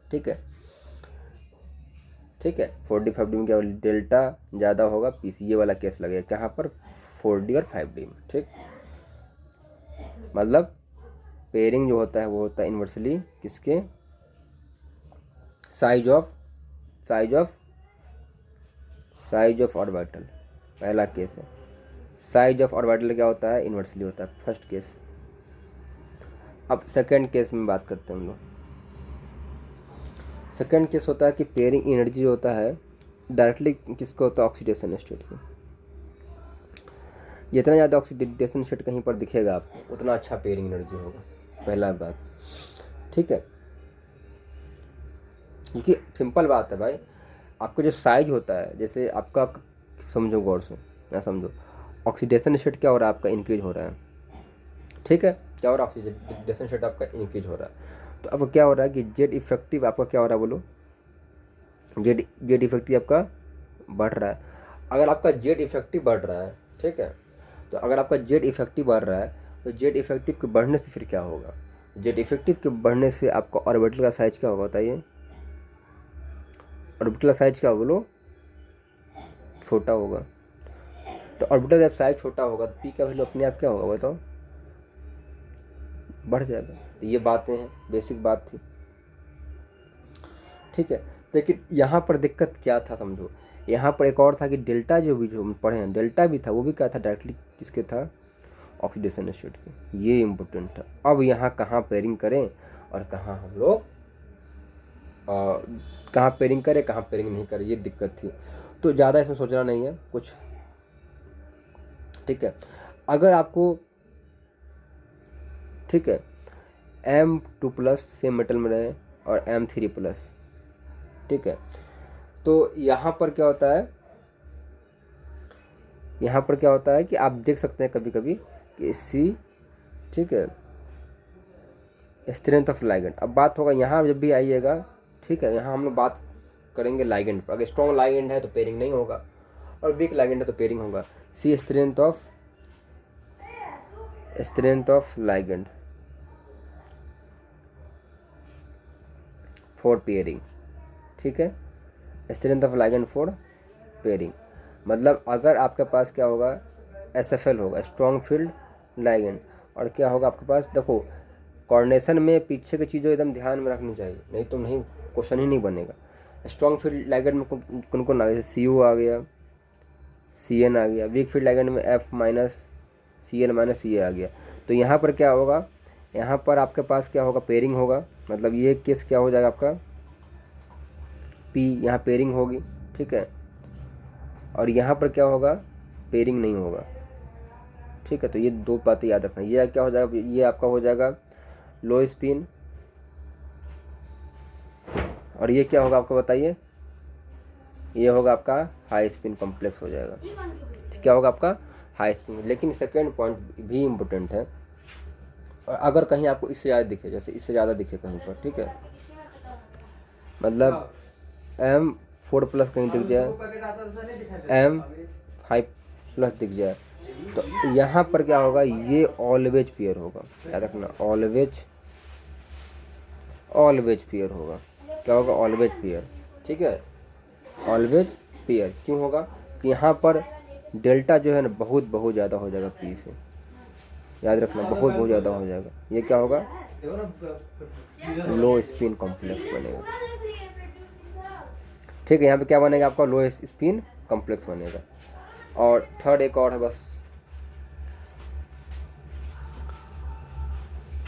ठीक है, 4D 5D में क्या होगा, डेल्टा ज़्यादा होगा, पीसी, ये वाला केस लगेगा कहाँ पर, 4D और 5D में। ठीक, मतलब पेयरिंग जो होता है वो होता है इन्वर्सली किसके, साइज ऑफ ऑर्बिटल, पहला केस है। साइज ऑफ ऑर्बिटल क्या होता है, इन्वर्सली होता है, फर्स्ट केस। अब सेकंड केस में बात करते हैं हम लोग। सेकंड केस होता है कि पेयरिंग एनर्जी जो होता है डायरेक्टली किसका होता है, ऑक्सीडेशन स्टेट की। जितना ज़्यादा ऑक्सीडेशन स्टेट कहीं पर दिखेगा आपको, उतना अच्छा पेयरिंग एनर्जी होगा, पहला बात। ठीक है, क्योंकि सिंपल बात है भाई, आपका जो साइज होता है, जैसे आपका, समझो गौर से, या समझो, ऑक्सीडेशन स्टेट क्या हो रहा है आपका, इंक्रीज हो रहा है। ठीक है, क्या हो रहा है, ऑक्सीडेशन स्टेट आपका इंक्रीज हो रहा है। तो अब क्या हो रहा है कि जेड इफेक्टिव आपका क्या हो रहा है, बोलो, जेड इफेक्टिव आपका बढ़ रहा है। अगर आपका जेड इफेक्टिव बढ़ रहा है, ठीक है, तो अगर आपका जेड इफेक्टिव बढ़ रहा है, तो जेड इफेक्टिव के बढ़ने से फिर क्या होगा, जेड इफेक्टिव के बढ़ने से आपका ऑर्बिटल का साइज क्या होगा बताइए, ऑर्बिटल साइज क्या बोलो, छोटा होगा। तो ऑर्बिटल जब साइज छोटा होगा तो पी का वैल्यू अपने आप क्या होगा बताओ, बढ़ जाएगा। तो ये बातें हैं, बेसिक बात थी, ठीक है। लेकिन यहाँ पर दिक्कत क्या था समझो, यहाँ पर एक और था कि डेल्टा जो हम पढ़े हैं, डेल्टा भी था, वो भी क्या था, डायरेक्टली किसके था, ऑक्सीडेशन स्टेट के। ये इम्पोर्टेंट था। अब यहाँ कहाँ पेयरिंग करें और कहाँ हम लोग कहाँ पेयरिंग करें, कहाँ पेयरिंग नहीं करें, ये दिक्कत थी। तो ज़्यादा इसमें सोचना नहीं है कुछ, ठीक है। अगर आपको, ठीक है, M2+ सेम मेटल में रहे और M3+, ठीक है, तो यहाँ पर क्या होता है, यहाँ पर क्या होता है कि आप देख सकते हैं कभी कभी कि C, ठीक है, स्ट्रेंथ ऑफ लाइगेंड। अब बात होगा यहाँ जब भी आइएगा, ठीक है, यहाँ हम लोग बात करेंगे लाइगेंड पर। अगर स्ट्रॉन्ग लाइगेंड है तो पेयरिंग नहीं होगा, और वीक लाइगेंड है तो पेयरिंग होगा। C strength of ligand for pairing, ठीक है, strength of ligand for pairing. मतलब अगर आपके पास क्या होगा, SFL होगा, स्ट्रॉन्ग फील्ड लाइगेंड, और क्या होगा आपके पास, देखो कोऑर्डिनेशन में पीछे की चीज़ें एकदम ध्यान में रखनी चाहिए, नहीं तो नहीं, क्वेश्चन ही नहीं बनेगा। स्ट्रॉन्ग फील्ड लाइगेंड में कौन कौन आ गया, CU आ गया, CN आ गया। वीक फील्ड लाइगेंड में F- CL- CA आ गया। तो यहाँ पर क्या होगा, यहाँ पर आपके पास क्या होगा, पेयरिंग होगा। मतलब ये केस क्या हो जाएगा आपका, P, यहाँ पेयरिंग होगी, ठीक है, और यहाँ पर क्या होगा, पेयरिंग नहीं होगा, ठीक है। तो ये दो बातें याद रखना। ये क्या हो जाएगा, ये आपका हो जाएगा लो स्पिन, और ये क्या होगा आपको बताइए, ये होगा आपका हाई स्पिन कॉम्प्लेक्स हो जाएगा। क्या होगा आपका, हाई स्पिन। लेकिन सेकेंड पॉइंट भी इम्पोर्टेंट है, और अगर कहीं आपको इससे ज़्यादा दिखे, जैसे इससे ज़्यादा दिखे कहीं पर, ठीक है, मतलब M4+ कहीं दिख जाए, M5+ दिख जाए, तो यहाँ पर क्या होगा, ये ऑलवेज पेयर होगा। याद रखना, ऑलवेज पेयर होगा। क्या होगा, ऑलवेज पेयर, ठीक है, ऑलवेज पेयर। क्यों होगा कि यहाँ पर डेल्टा जो है ना बहुत ज़्यादा हो जाएगा P से, याद रखना, बहुत ज़्यादा हो जाएगा। ये क्या होगा, लो स्पिन कॉम्प्लेक्स बनेगा, ठीक है। यहाँ पे क्या बनेगा आपका, लो स्पिन कॉम्प्लेक्स बनेगा। और थर्ड एक और है बस,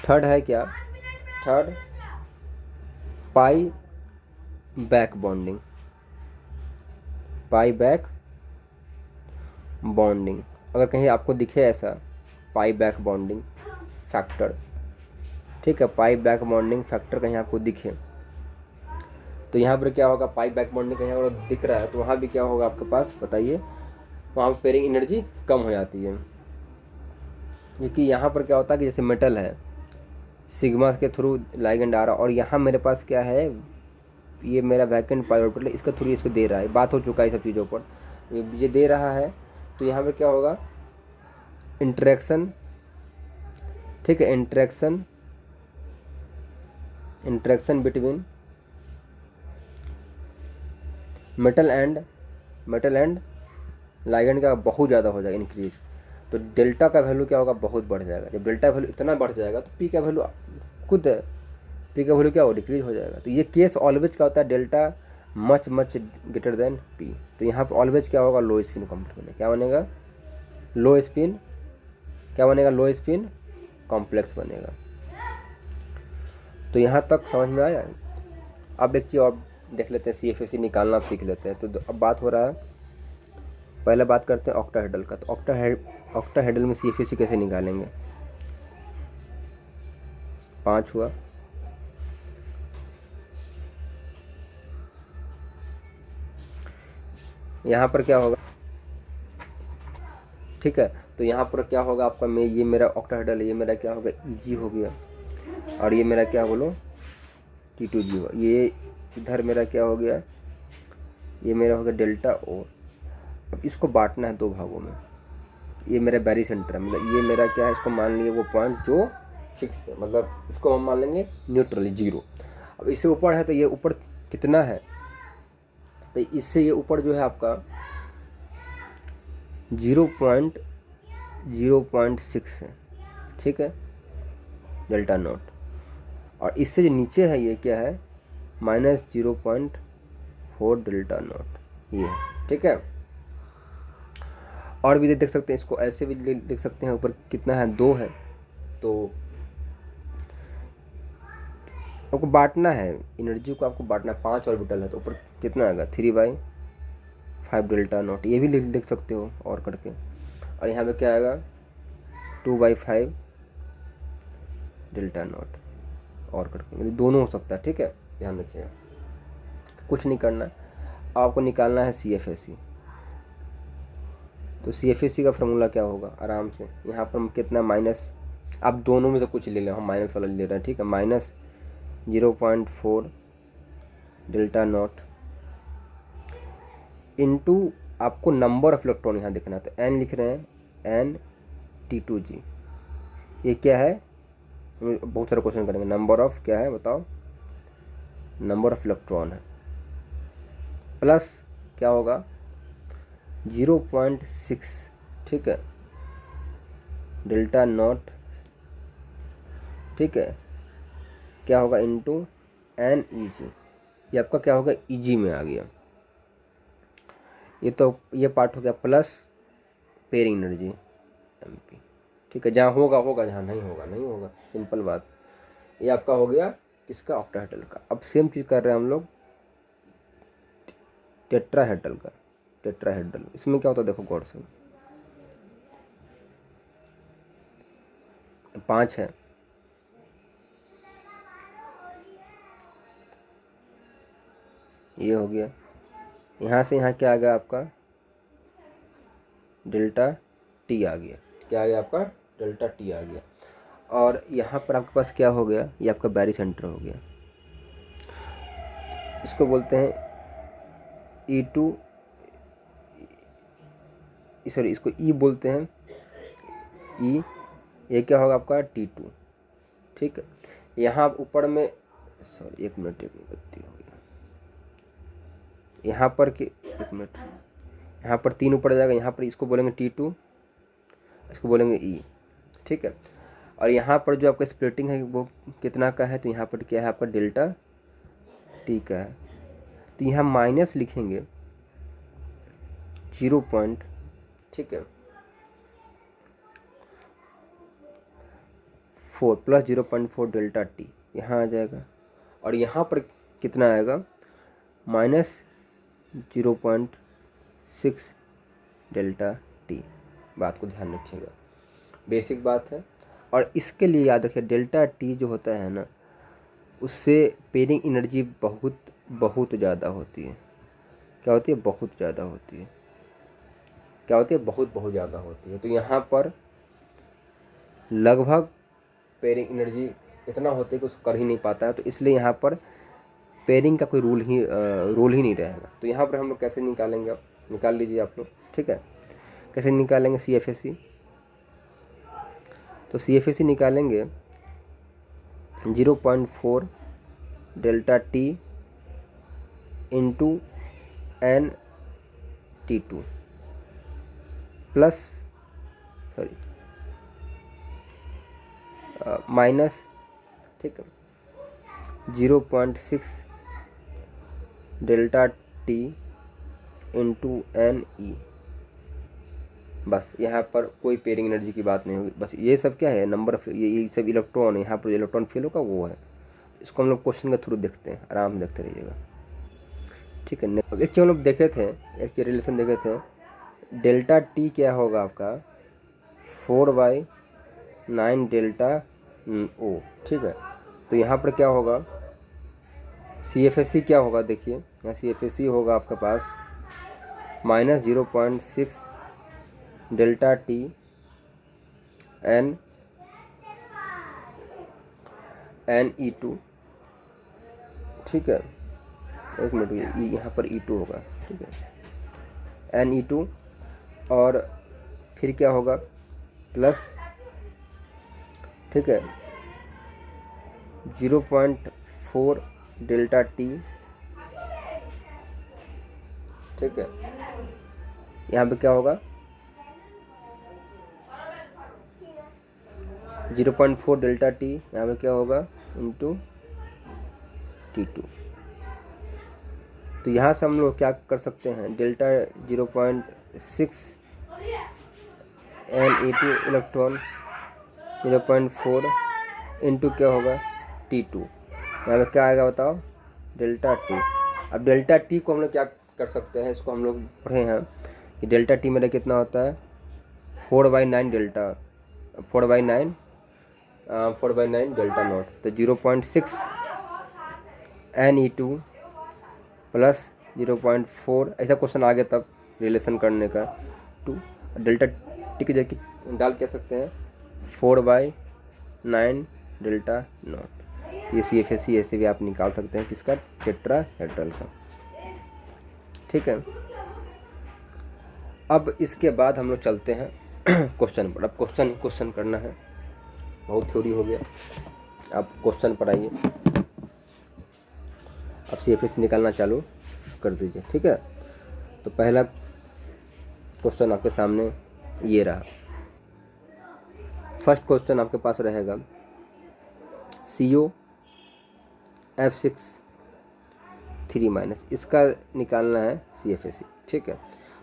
थर्ड है क्या, थर्ड पाई बैक बॉन्डिंग। पाई बैक बॉन्डिंग, अगर कहीं आपको दिखे ऐसा पाई बैक बॉन्डिंग फैक्टर, ठीक है, पाई बैक बॉन्डिंग फैक्टर कहीं आपको दिखे, तो यहाँ पर क्या होगा, पाई बैक बॉन्डिंग कहीं अगर दिख रहा है तो वहाँ भी क्या होगा आपके पास बताइए, वहाँ पर पेयरिंग एनर्जी कम हो जाती है। क्योंकि यहाँ पर क्या होता है कि जैसे मेटल है, सिग्मा के थ्रू लाइगेंड आ रहा, और यहाँ मेरे पास क्या है, ये मेरा वैकेंट पाई ऑर्बिटल है, इसका थ्रू इसको दे रहा है। बात हो चुका है सब चीज़ों पर, ये दे रहा है, तो यहाँ पर क्या होगा, इंटरेक्शन, ठीक है, interaction between metal and ligand का बहुत ज़्यादा हो जाएगा इंक्रीज। तो डेल्टा का वैल्यू क्या होगा, बहुत बढ़ जाएगा। जब डेल्टा वैल्यू इतना बढ़ जाएगा तो पी का वैल्यू खुद है, पी का वैल्यू क्या हो, डिक्रीज हो जाएगा। तो ये केस ऑलवेज क्या होता है, delta much greater than P. तो यहाँ पर ऑलवेज क्या होगा, लो स्पिन कॉम्प्लेक्स बनेगा। क्या बनेगा, लो स्पिन, क्या बनेगा, लो स्पिन कॉम्प्लेक्स बनेगा। तो यहाँ तक समझ में आया। अब एक चीज़ और देख लेते हैं, CFSE निकालना सीख लेते हैं। तो अब बात हो रहा है, पहले बात करते हैं ऑक्टाहेड्रल का। तो ऑक्टाहेड्रल में CFSE कैसे निकालेंगे, 5 हुआ, यहाँ पर क्या होगा, ठीक है। तो यहाँ पर क्या होगा आपका, मैं ये मेरा ऑक्टाहेड्रल है, ये मेरा क्या होगा, EG हो गया, और ये मेरा क्या बोलो, T2G हुआ। ये इधर मेरा क्या हो गया, ये मेरा हो गया डेल्टा O। अब इसको बांटना है दो भागों में। ये मेरा बैरी सेंटर है, मतलब ये मेरा क्या है, इसको मान लिए वो पॉइंट जो फिक्स है, मतलब इसको हम मान लेंगे न्यूट्रली 0। अब इससे ऊपर है तो ये ऊपर कितना है, तो इससे ये ऊपर जो है आपका 0.06 है, ठीक है, डेल्टा नॉट। और इससे जो नीचे है ये क्या है, -0.4 डेल्टा नॉट, ये है, ठीक है। और भी देख सकते हैं, इसको ऐसे भी देख सकते हैं, ऊपर कितना है, 2 है। तो आपको बांटना है एनर्जी को, आपको बांटना है, 5 ऑर्बिटल है तो ऊपर कितना आएगा, 3/5 डेल्टा नॉट, ये भी लिख सकते हो और करके। और यहाँ पे क्या आएगा, 2/5 डेल्टा नॉट और करके, मतलब दोनों हो सकता है, ठीक है, ध्यान रखिएगा। कुछ नहीं करना, आपको निकालना है CFSE। तो CFSE का फॉर्मूला क्या होगा, आराम से यहाँ पर हम कितना माइनस, आप दोनों में से कुछ ले लें, हम माइनस वाला ले रहे हैं, ठीक है, -0.4 डेल्टा नॉट इनटू, आपको नंबर ऑफ इलेक्ट्रॉन यहाँ देखना है, तो n लिख रहे हैं, N-T2G। ये क्या है, बहुत सारे क्वेश्चन करेंगे, नंबर ऑफ क्या है बताओ, नंबर ऑफ इलेक्ट्रॉन है, प्लस क्या होगा 0.6, ठीक है, डेल्टा नॉट, ठीक है, क्या होगा इनटू NEG। ये आपका क्या होगा, EG में आ गया। ये पार्ट हो गया, प्लस पेयरिंग एनर्जी MP, ठीक है, जहाँ होगा होगा, जहाँ नहीं होगा नहीं होगा, सिंपल बात। ये आपका हो गया किसका, ऑक्टाहेड्रल का। अब सेम चीज़ कर रहे हैं हम लोग टेट्राहेड्रल का। टेट्राहेड्रल इसमें क्या होता है, देखो गौर से, 5 है, ये हो गया, यहाँ से यहाँ क्या आ गया आपका, डेल्टा T आ गया, क्या आ गया आपका, डेल्टा T आ गया। और यहाँ पर आपके पास क्या हो गया, ये आपका बैरी सेंटर हो गया, इसको बोलते हैं E2, सॉरी इसको E बोलते हैं, E, ये क्या होगा आपका T2, ठीक है। यहाँ ऊपर में, सॉरी एक मिनट गलती हो गया, यहाँ पर कि एक मिनट, यहाँ पर 3 ऊपर जाएगा, यहाँ पर इसको बोलेंगे T2, इसको बोलेंगे E, ठीक है। और यहाँ पर जो आपका स्प्लिटिंग है वो कितना का है, तो यहाँ पर क्या है आपका, डेल्टा T का है। तो यहाँ माइनस लिखेंगे 0 पॉइंट, ठीक है, 4 प्लस 0.4 डेल्टा T यहाँ आ जाएगा। और यहाँ पर कितना आएगा, -0.6 डेल्टा T। बात को ध्यान रखिएगा, बेसिक बात है। और इसके लिए याद रखिए, डेल्टा T जो होता है ना, उससे पेयरिंग एनर्जी बहुत बहुत ज़्यादा होती है। क्या होती है, बहुत ज़्यादा होती है, क्या होती है, बहुत बहुत ज़्यादा होती है। तो यहाँ पर लगभग पेयरिंग एनर्जी इतना होती है कि उसको कर ही नहीं पाता है, तो इसलिए यहाँ पर पेयरिंग का कोई रोल ही नहीं रहेगा। तो यहाँ पर हम लोग कैसे निकालेंगे, आप निकाल लीजिए आप लोग, ठीक है। कैसे निकालेंगे CFSE, तो CFSE निकालेंगे 0.4 delta T into N-T2 plus, sorry minus, ठीक है, 0.6 डेल्टा T इंटू NE। बस यहाँ पर कोई पेयरिंग एनर्जी की बात नहीं होगी, बस ये सब क्या है, नंबर ऑफ, ये सब इलेक्ट्रॉन है, यहाँ पर इलेक्ट्रॉन फेल होगा वो है। इसको हम लोग क्वेश्चन के थ्रू देखते हैं, आराम से देखते रहिएगा, ठीक है। एक चीज़ हम लोग देखे थे, एक चीज़ रिलेशन देखे थे, डेल्टा T क्या होगा आपका, 4/9 डेल्टा O, ठीक है। तो यहाँ पर क्या होगा, CFSE क्या होगा, देखिए यहाँ CFSE होगा आपके पास -0.6 डेल्टा T NE2, ठीक है, एक मिनट, यहाँ पर E2 होगा, ठीक है, NE2। और फिर क्या होगा, प्लस, ठीक है, 0.4 डेल्टा T ठीक है। यहाँ पे क्या होगा 0.4 डेल्टा टी, यहाँ पे क्या होगा इंटू T2। तो यहाँ से हम लोग क्या कर सकते हैं, डेल्टा 0.6 Ne2 इलेक्ट्रॉन 0.4 इंटू क्या होगा T2, यहाँ पे क्या आएगा बताओ डेल्टा टी। अब डेल्टा टी को हम लोग क्या कर सकते हैं, इसको हम लोग पढ़े हैं कि डेल्टा टी मेरा कितना होता है 4/9 डेल्टा 4/9 डेल्टा नॉट। तो 0.6 Ne2 प्लस 0.4, ऐसा क्वेश्चन आ गया तब रिलेशन करने का 2 डेल्टा टी की जगह डाल कह सकते हैं 4/9 डेल्टा नॉट। ये CFSE ऐसे भी आप निकाल सकते हैं किसका, टेट्राहेड्रल का। ठीक है। अब इसके बाद हम लोग चलते हैं क्वेश्चन पर। अब क्वेश्चन करना है, बहुत थ्योरी हो गया, अब क्वेश्चन पर आइए। अब CFSE निकालना चालू कर दीजिए। ठीक है। तो पहला क्वेश्चन आपके सामने ये रहा। फर्स्ट क्वेश्चन आपके पास रहेगा CO F6 3-, इसका निकालना है CFSE। ठीक है।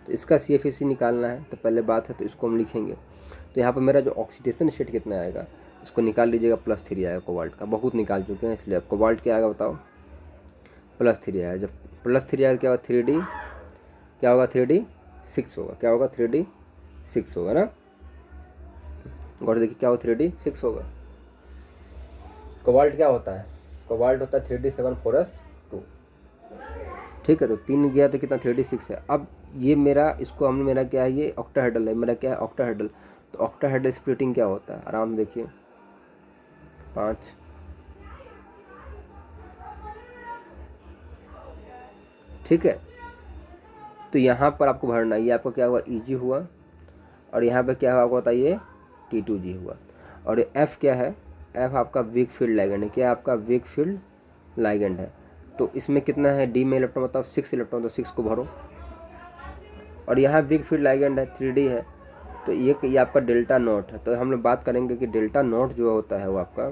तो इसका CFSE निकालना है, तो पहले बात है तो इसको हम लिखेंगे। तो यहाँ पर मेरा जो ऑक्सीडेशन स्टेट कितना आएगा इसको निकाल लीजिएगा, +3 आएगा कोबाल्ट का, बहुत निकाल चुके हैं इसलिए। अब कोबाल्ट क्या आएगा बताओ, +3 आएगा। जब +3 आएगा क्या होगा 3D, क्या होगा 3D 6 होगा, क्या होगा 3D 6 होगा ना। गौर देखिए क्या होगा 3D 6 होगा। कोबाल्ट क्या होता है, कोबाल्ट होता है 3D 7 4s2। ठीक है। तो 3 गया तो कितना 3D 6 है। अब ये मेरा इसको हमने मेरा क्या है ये ऑक्टाहेड्रल है, मेरा क्या है ऑक्टाहेड्रल। तो ऑक्टाहेड्रल स्प्लिटिंग क्या होता है, आराम देखिए 5 ठीक है। तो यहाँ पर आपको भरना, ये आपको क्या हुआ EG हुआ, और यहाँ पे क्या हुआ आपको बताइए T2G हुआ। और F क्या है, F आपका वीक फील्ड लाइगेंड है, क्या आपका वीक फील्ड लाइगेंड है। तो इसमें कितना है D में इलेक्ट्रॉन बताओ 6 इलेक्ट्रॉन, तो 6 को भरो। और यहाँ वीक फील्ड लाइगेंड है 3D है, तो ये आपका डेल्टा नॉट है। तो हम लोग बात करेंगे कि डेल्टा नॉट जो होता है वो आपका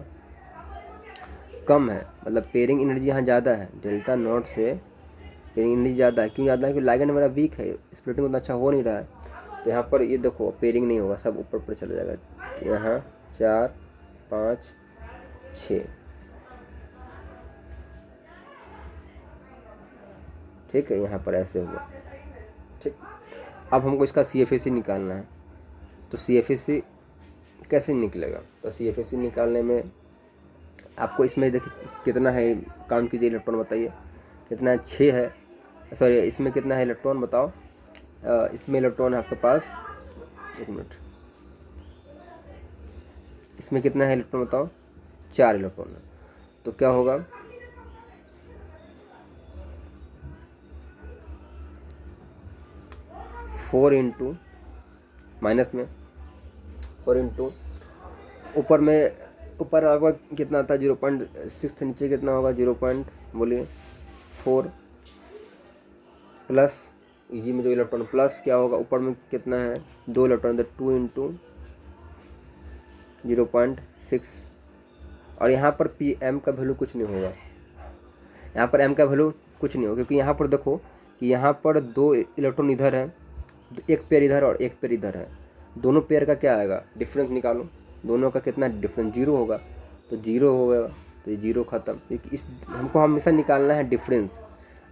कम है, मतलब पेयरिंग एनर्जी यहाँ ज़्यादा है, डेल्टा नॉट से पेयरिंग एनर्जी ज़्यादा है। क्यों ज़्यादा है, क्योंकि लाइगेंड मेरा वीक है, स्प्लिटिंग उतना अच्छा हो नहीं रहा है। तो यहाँ पर ये देखो पेयरिंग नहीं होगा, सब ऊपर चला जाएगा। तो यहाँ 4 5 6 ठीक है, यहाँ पर ऐसे हुआ। ठीक। अब हमको इसका CFSE निकालना है। तो CFSE कैसे निकलेगा, तो CFSE निकालने में आपको इसमें देखिए कितना है, काउंट कीजिए इलेक्ट्रॉन बताइए कितना है, 6 है। सॉरी इसमें कितना है इलेक्ट्रॉन बताओ, इसमें इलेक्ट्रॉन है आपके पास, 1 मिनट, इसमें कितना है इलेक्ट्रॉन बताओ 4 इलेक्ट्रॉन है। तो क्या होगा 4 इंटू माइनस में 4 इंटू ऊपर में, ऊपर आपका कितना आता है 0.6, नीचे कितना होगा 0.4 प्लस EG में जो इलेक्ट्रॉन प्लस क्या होगा, ऊपर में कितना है 2 इलेक्ट्रॉन, तो 2 इंटू 0.6। और यहाँ पर PM का वैल्यू कुछ नहीं होगा, यहाँ पर M का वैल्यू कुछ नहीं होगा, क्योंकि यहाँ पर देखो कि यहाँ पर 2 इलेक्ट्रॉन इधर है, एक पेयर इधर और एक पेयर इधर है, दोनों पेयर का क्या आएगा डिफरेंस निकालो, दोनों का कितना डिफरेंस 0 होगा, तो 0 होगा, तो ये 0 ख़त्म। इस हमको हमेशा निकालना है डिफरेंस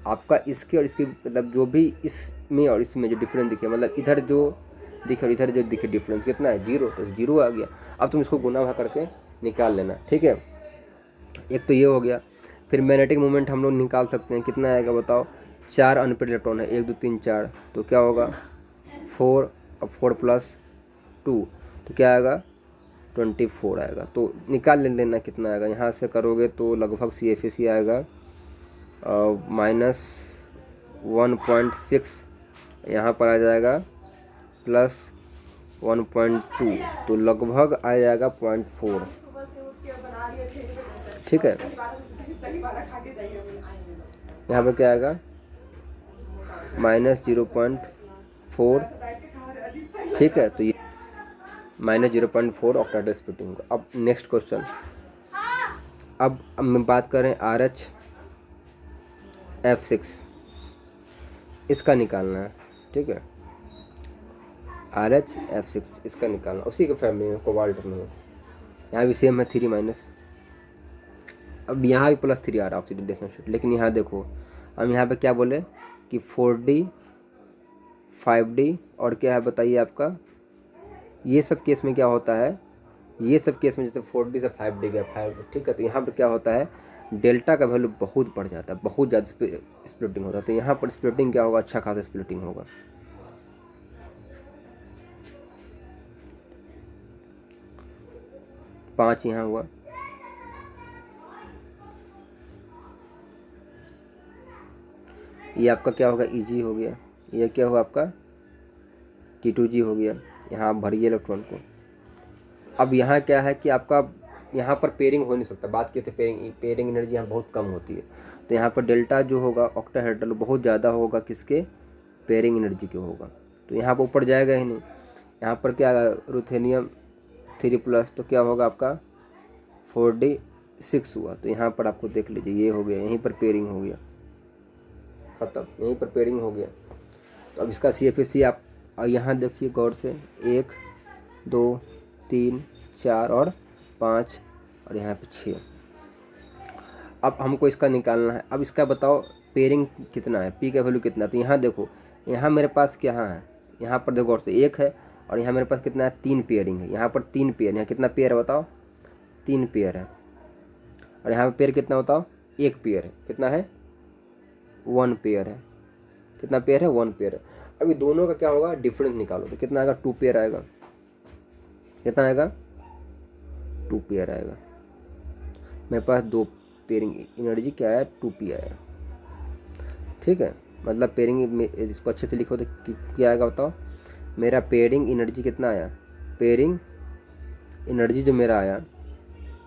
आपका इसके और इसके, मतलब जो भी इसमें और इसमें जो डिफरेंस दिखे, मतलब इधर जो दिखे और इधर जो दिखे डिफरेंस कितना है 0, तो 0 आ गया। अब तुम इसको गुना भाग करके निकाल लेना। ठीक है। एक तो ये हो गया। फिर मैग्नेटिक मोमेंट हम लोग निकाल सकते हैं, कितना आएगा बताओ, 4 अनपेड इलेक्ट्रॉन है, 1 2 3 4, तो क्या होगा 4, अब 4 + 2 तो क्या आएगा 24 आएगा। तो निकाल लेना कितना आएगा, यहाँ से करोगे तो लगभग CFSE आएगा -1.6, यहाँ पर आ जाएगा +1.2, तो लगभग आ जाएगा 0.4। ठीक है। यहाँ पर क्या आएगा -0.4, ठीक है। तो ये -0.4 ऑक्टेट स्प्लिटिंग होगा। अब नेक्स्ट क्वेश्चन, अब हम बात करें RH-F6, इसका निकालना है, ठीक है। RH-F6 इसका निकालना, उसी के फैमिली में, कोबाल्ट में है। यहाँ भी सेम है 3-। अब यहाँ भी +3 आ रहा है ऑक्सीडेशन स्टेट, लेकिन यहाँ देखो हम यहाँ पे क्या बोले कि 4D 5D और क्या है बताइए आपका, ये सब केस में क्या होता है, ये सब केस में जैसे 4D से 5D गया 5, ठीक है। तो यहाँ पर क्या होता है, डेल्टा का वैल्यू बहुत बढ़ जाता है, बहुत ज़्यादा स्प्लिटिंग होता है। तो यहाँ पर स्प्लिटिंग क्या होगा, अच्छा खासा स्प्लिटिंग होगा। पाँच यहाँ हुआ, ये आपका क्या होगा, EG हो गया। ये क्या हुआ आपका, T2G हो गया। यहाँ आप भरिए इलेक्ट्रॉन को। अब यहाँ क्या है कि आपका यहाँ पर पेयरिंग हो नहीं सकता, बात की थी पेयरिंग एनर्जी यहाँ बहुत कम होती है। तो यहाँ पर डेल्टा जो होगा ऑक्टाहेड्रल बहुत ज़्यादा होगा, किसके, पेयरिंग एनर्जी के होगा। तो यहाँ पर ऊपर जाएगा ही नहीं। यहाँ पर क्या रुथेनियम 3+, तो क्या होगा आपका 4D6 हुआ। तो यहाँ पर आपको देख लीजिए, ये हो गया, यहीं पर पेयरिंग हो गया, ख़त्म, यहीं पर पेयरिंग हो गया। तो अब इसका CFC आप यहाँ देखिए गौर से, 1 2 3 4 और 5 और यहाँ पे 6। अब हमको इसका निकालना है। अब इसका बताओ पेयरिंग कितना है, P का वैल्यू कितना है। तो यहाँ देखो, यहाँ मेरे पास क्या है, यहाँ पर देखो गौर से 1 है और यहाँ मेरे पास कितना है, 3 पेयरिंग है। यहाँ पर 3 पेयर है, कितना पेयर है बताओ, 3 पेयर है। और यहाँ पर पेयर कितना बताओ, 1 पेयर है, कितना है, 1 पेयर है। कितना पेयर है, 1 पेयर है। अभी दोनों का क्या होगा, डिफरेंस निकालो। तो कितना आएगा, 2 पेयर आएगा। कितना आएगा, 2 पेयर आएगा। मेरे पास 2 पेयरिंग एनर्जी क्या है, 2P आया, ठीक है। मतलब पेयरिंग में इसको अच्छे से लिखो तो क्या आएगा बताओ, मेरा पेयरिंग एनर्जी कितना आया, पेयरिंग एनर्जी जो मेरा आया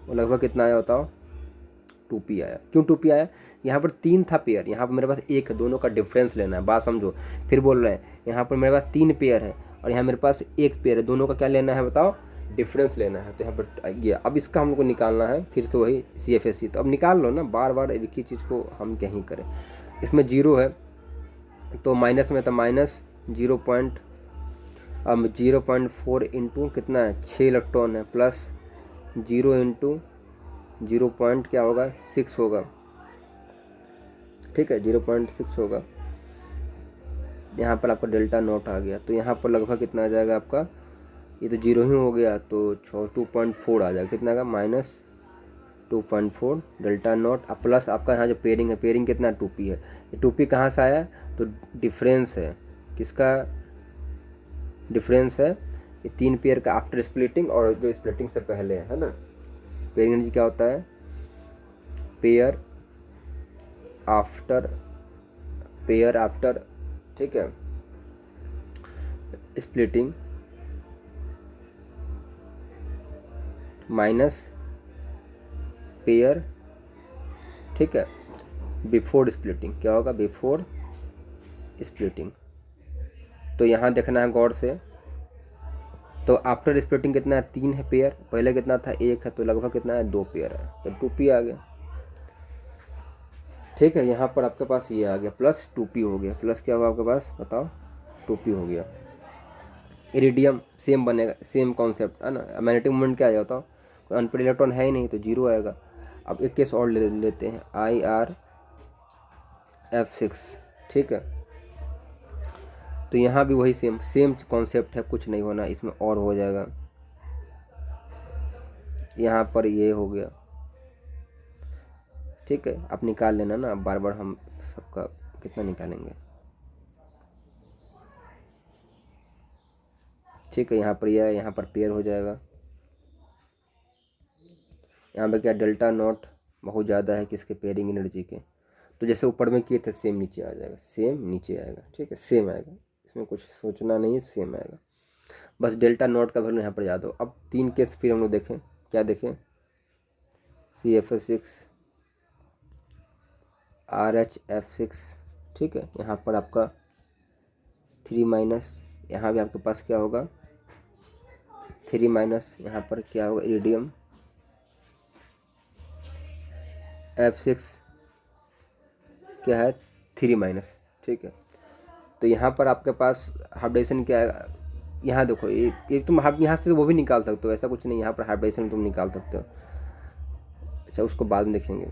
वो लगभग कितना आया बताओ, 2P आया। क्यों 2P आया, यहाँ पर 3 था पेयर, यहाँ पर मेरे पास 1 है, दोनों का डिफरेंस लेना है। बात समझो, फिर बोल रहे हैं यहाँ पर मेरे पास 3 पेयर है और यहाँ मेरे पास 1 पेयर है, दोनों का क्या लेना है बताओ, डिफरेंस लेना है। तो यहाँ पर गया। अब इसका हम लोग को निकालना है फिर से वही CFSC। तो अब निकाल लो ना, बार बार एक ही चीज़ को हम क्या ही करें। इसमें 0 है तो माइनस में, तो -0.4 इंटू कितना है, 6 इलेक्ट्रॉन है, प्लस 0 इंटू 0 पॉइंट क्या होगा, 6 होगा, ठीक है, 0.6 होगा। यहाँ पर आपका डेल्टा नॉट आ गया। तो यहाँ पर लगभग कितना आ जाएगा आपका, ये तो 0 ही हो गया, तो 2.4 आ जाएगा। कितना का, -2.4 डेल्टा नॉट, अब प्लस आपका यहाँ जो पेयरिंग है, पेयरिंग कितना 2P है। ये 2P कहाँ से आया, तो डिफरेंस है, किसका डिफरेंस है, ये 3 पेयर का आफ्टर स्प्लिटिंग और जो स्प्लिटिंग से पहले है ना। पेयरिंग एनर्जी क्या होता है, पेयर आफ्टर, ठीक है, स्प्लिटिंग माइनस पेयर, ठीक है, बिफोर स्प्लिटिंग। क्या होगा, बिफोर स्प्लिटिंग। तो यहाँ देखना है गौर से। तो आफ्टर स्प्लिटिंग कितना है, 3 है पेयर, पहले कितना था, 1 है, तो लगभग कितना है, 2 पेयर है, तो 2P आ गया, ठीक है। यहाँ पर आपके पास ये आ गया, प्लस 2P हो गया, प्लस क्या हुआ आपके पास बताओ, 2P हो गया। इरिडियम सेम बनेगा, सेम कॉन्सेप्ट है ना। मैग्नेटिक मोमेंट क्या आ जाता, कोई अनपेड इलेक्ट्रॉन है ही नहीं, तो 0 आएगा। अब एक केस और लेते हैं, IRF6, ठीक है। तो यहाँ भी वही सेम कॉन्सेप्ट है, कुछ नहीं होना इसमें, और हो जाएगा। यहाँ पर ये हो गया, ठीक है। आप निकाल लेना ना, अब बार बार हम सबका कितना निकालेंगे, ठीक है। यहाँ पर यह यहाँ पर पेयर हो जाएगा। यहाँ पे क्या, डेल्टा नॉट बहुत ज़्यादा है किसके, पेयरिंग एनर्जी के। तो जैसे ऊपर में किए थे सेम नीचे आ जाएगा, सेम नीचे आएगा, ठीक है, सेम आएगा, इसमें कुछ सोचना नहीं है, सेम आएगा। बस डेल्टा नॉट का वैल्यू यहाँ पर याद हो। अब 3 केस फिर हम लोग देखें, क्या देखें, CFS6 RH-F6, ठीक है। यहाँ पर आपका 3 माइनस, यहाँ भी आपके पास क्या होगा 3 माइनस, यहाँ पर क्या होगा इरिडियम, F6 क्या है 3 माइनस, ठीक है। तो यहाँ पर आपके पास हाइब्रिडेशन क्या है, यहाँ देखो ये तुम यहाँ से वो भी निकाल सकते हो, ऐसा कुछ नहीं, यहाँ पर हाइब्रिडेशन तुम निकाल सकते हो। अच्छा उसको बाद में देखेंगे।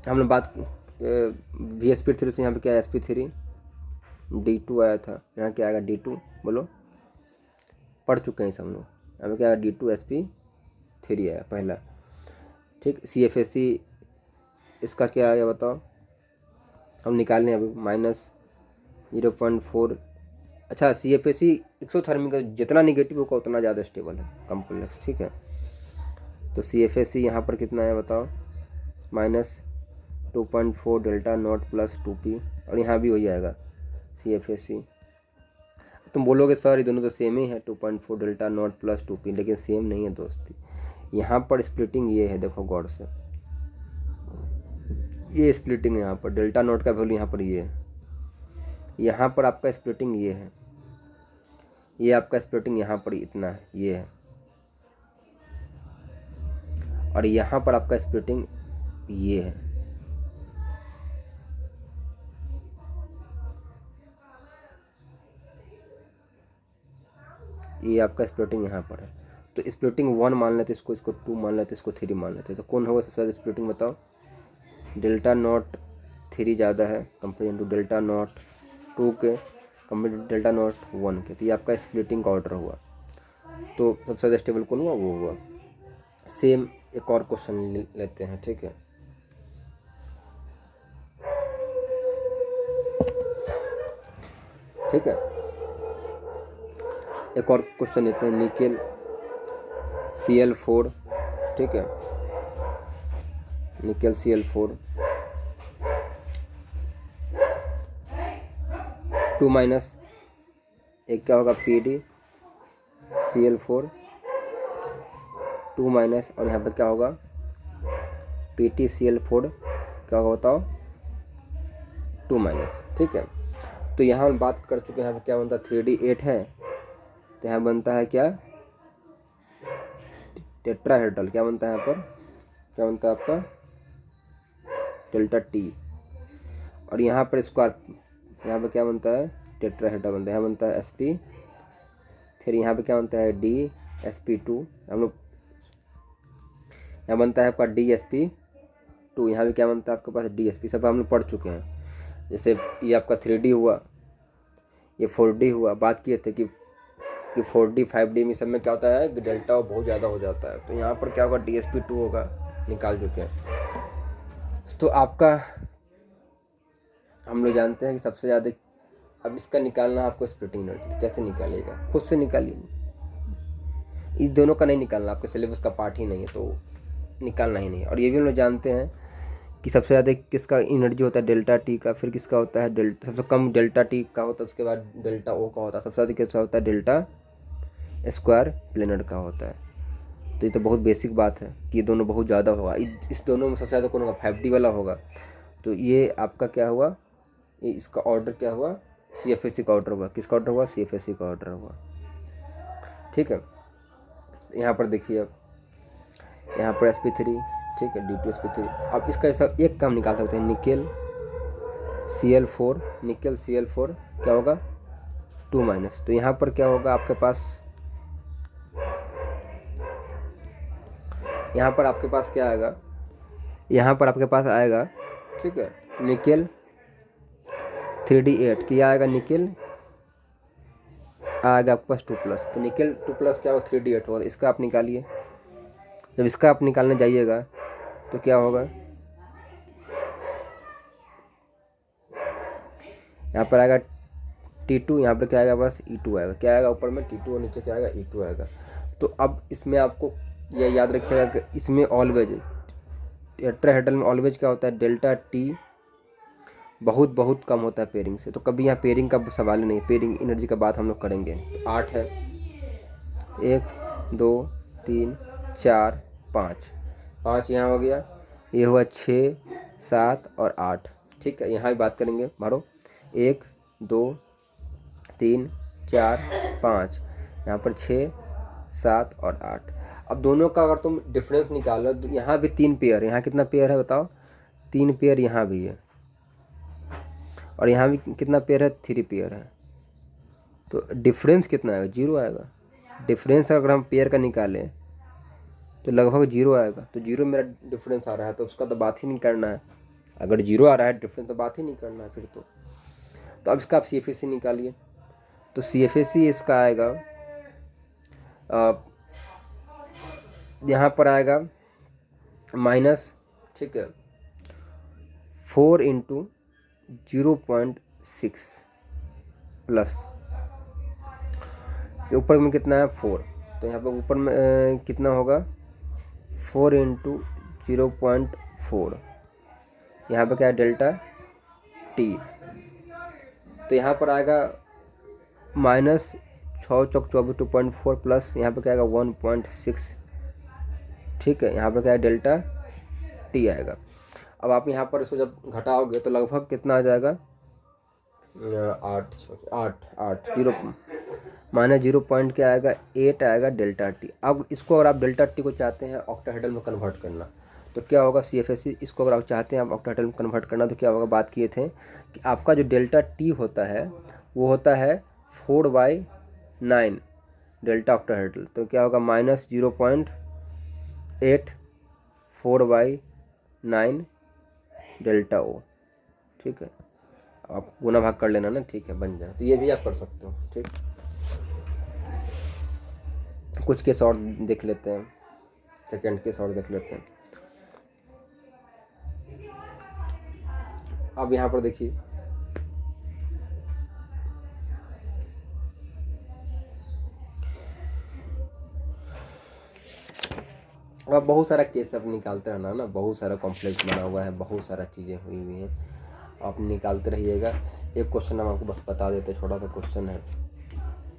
हमने बात VSP3 से यहाँ पे क्या है SP3 D2 आया था, यहाँ क्या आएगा D2, बोलो पढ़ चुके हैं सब लोग। यहाँ पे क्या आएगा D2 SP3 आया पहला, ठीक। CFSC इसका क्या आया बताओ, हम निकालने अभी -0.4। अच्छा CFSC एक्सोथर्मिक का जितना निगेटिव होगा उतना ज़्यादा स्टेबल है कॉम्प्लेक्स, ठीक है। तो CFSC यहाँ पर कितना है बताओ -2.4 डेल्टा नॉट प्लस 2p, और यहाँ भी हो जाएगा CFSC। तुम बोलोगे सर ये दोनों तो सेम ही है 2.4 डेल्टा नॉट प्लस 2p, लेकिन सेम नहीं है दोस्ती। यहाँ पर स्प्लिटिंग ये है, देखो गौर से, ये स्प्लिटिंग है यहाँ पर, डेल्टा नॉट का वैल्यू यहाँ पर ये है, यहाँ पर आपका स्प्लिटिंग ये है, ये आपका स्प्लिटिंग यहाँ पर इतना है ये है, और यहाँ पर आपका स्प्लिटिंग ये है। ये आपका स्प्लिटिंग यहाँ पर है, तो स्प्लिटिंग 1 मान लेते इसको, इसको 2 मान लेते, इसको 3 मान लेते, तो कौन होगा सबसे ज़्यादा स्प्लिटिंग बताओ। डेल्टा नॉट 3 ज़्यादा है कंपेयर टू डेल्टा नॉट 2 के, कंपेयर टू डेल्टा नॉट 1 के, तो ये आपका स्प्लिटिंग का ऑर्डर हुआ। तो सबसे ज़्यादा स्टेबल कौन हुआ, वो हुआ। सेम एक और क्वेश्चन लेते हैं, ठीक है। ठीक है, एक और क्वेश्चन लेते हैं, निकेल Cl4, ठीक है, निकेल Cl4 2 माइनस, एक क्या होगा PD Cl4 2 माइनस, और यहाँ पर क्या होगा PT Cl4 क्या होगा बताओ 2 माइनस, ठीक है। तो यहाँ हम बात कर चुके हैं, यहाँ पर क्या बनता है 3D8 है, तो यहाँ बनता है क्या टेट्राहेड्रल, क्या बनता है यहाँ पर, क्या बनता है आपका डेल्टा T, और यहाँ पर स्क्वायर, यहाँ पर क्या बनता है टेट्राहेड्रल बनता है, यहाँ बनता है SP, फिर यहाँ पे क्या बनता है DSP2, हम लोग यहाँ बनता है आपका DSP2, यहाँ भी क्या बनता है आपके पास DSP, सब हम लोग पढ़ चुके हैं। जैसे ये आपका 3D हुआ, ये 4D हुआ, बात किए थे कि 4D 5D में सब में क्या होता है कि डेल्टा बहुत ज़्यादा हो जाता है, तो यहाँ पर क्या होगा DSP2 होगा, निकाल चुके हैं। तो आपका हम लोग जानते हैं कि सबसे ज़्यादा, अब इसका निकालना आपको स्प्लिटिंग एनर्जी, कैसे निकालिएगा खुद से निकालिए, इस दोनों का नहीं निकालना, आपके सिलेबस का पार्ट ही नहीं है तो निकालना ही नहीं है। और ये भी हम लोग जानते हैं कि सबसे ज़्यादा किसका एनर्जी होता है डेल्टा T का, फिर किसका होता है सबसे कम डेल्टा T का होता है, उसके बाद डेल्टा O का होता है, सबसे ज़्यादा किसका होता है डेल्टा स्क्वायर प्लेनेट का होता है। तो ये तो बहुत बेसिक बात है कि ये दोनों बहुत ज़्यादा होगा, इस दोनों में सबसे ज़्यादा कौन होगा 5D वाला होगा। तो ये आपका क्या हुआ, ये इसका ऑर्डर क्या हुआ CFSC का ऑर्डर हुआ, किसका ऑर्डर हुआ CFSC का ऑर्डर हुआ, ठीक है। यहाँ पर देखिए, अब यहाँ पर SP3, ठीक है D2 SP3। अब इसका ऐसा एक काम निकाल सकते हैं, निकेल Cl4, निकेल Cl4 क्या होगा 2 माइनस, तो यहाँ पर क्या होगा आपके पास, यहाँ पर आपके पास क्या आएगा, यहाँ पर आपके पास आएगा, ठीक है, निकेल 3D8 क्या आएगा, निकेल आएगा आपके पास 2 प्लस, तो निकेल 2 प्लस क्या होगा 3D8 होगा, इसका आप निकालिए। जब इसका आप निकालने जाइएगा तो क्या होगा, यहाँ पर आएगा T2, यहाँ पर क्या आएगा बस E2 आएगा, क्या आएगा ऊपर में T2 और नीचे क्या आएगा E2 आएगा। तो अब इसमें आपको यह याद रखिएगा कि इसमें ऑलवेज टेट्राहेड्रल में ऑलवेज क्या होता है डेल्टा T बहुत बहुत कम होता है पेयरिंग से, तो कभी यहाँ पेयरिंग का सवाल नहीं, पेयरिंग एनर्जी का बात हम लोग करेंगे। तो 8 है, 1 2 3 4 5, 5 यहाँ हो गया, ये हुआ 6 7 और 8, ठीक है। यहाँ भी बात करेंगे, मारो 1 2 3 4 5, यहाँ पर 6 7 और 8। अब दोनों का अगर तुम डिफरेंस निकालो तो यहाँ भी 3 पेयर, यहाँ कितना पेयर है बताओ, 3 पेयर यहाँ भी है, और यहाँ भी कितना पेयर है, 3 पेयर है। तो डिफरेंस कितना आएगा, 0 आएगा। डिफरेंस अगर हम पेयर का निकालें तो लगभग 0 आएगा। तो 0 मेरा डिफरेंस आ रहा है, तो उसका तो बात ही नहीं करना है। अगर 0 आ रहा है डिफरेंस तो बात ही नहीं करना है फिर तो अब इसका आप CFSE निकालिए। तो CFSE इसका आएगा, यहाँ पर आएगा माइनस, ठीक है, 4 × 0.6 प्लस ऊपर में कितना है 4, तो यहाँ पर ऊपर में कितना होगा 4 × 0.4, यहाँ पर क्या है डेल्टा टी। तो यहाँ पर आएगा माइनस 6 चौक 24 2.4 प्लस यहाँ पर क्या आएगा 1.6, ठीक है, यहाँ पर क्या है डेल्टा टी आएगा। अब आप यहाँ पर इसको जब घटाओगे तो लगभग कितना आ जाएगा 8 0 माइनस 0 पॉइंट क्या आएगा 8 आएगा डेल्टा टी। अब इसको अगर आप डेल्टा टी को चाहते हैं ऑक्टाहेड्रल में कन्वर्ट करना तो क्या होगा, CFSE इसको अगर आप चाहते हैं आप ऑक्टाहेड्रल में कन्वर्ट करना तो क्या होगा, बात किए थे कि आपका जो डेल्टा टी होता है वो होता है 4/9 डेल्टा ऑक्टाहेड्रल। तो क्या होगा माइनस 0.8 4/9 डेल्टा ओ, ठीक है, आप गुना भाग कर लेना ना, ठीक है, बन जाए। तो ये भी आप कर सकते हो, ठीक। कुछ केस और देख लेते हैं, सेकंड केस और देख लेते हैं। अब यहाँ पर देखिए अब बहुत सारा केस अब निकालते रहना ना, बहुत सारा कॉम्प्लेक्स बना हुआ है, बहुत सारा चीज़ें हुई हुई हैं, आप निकालते रहिएगा। एक क्वेश्चन हम आपको बस बता देते, छोटा सा क्वेश्चन है,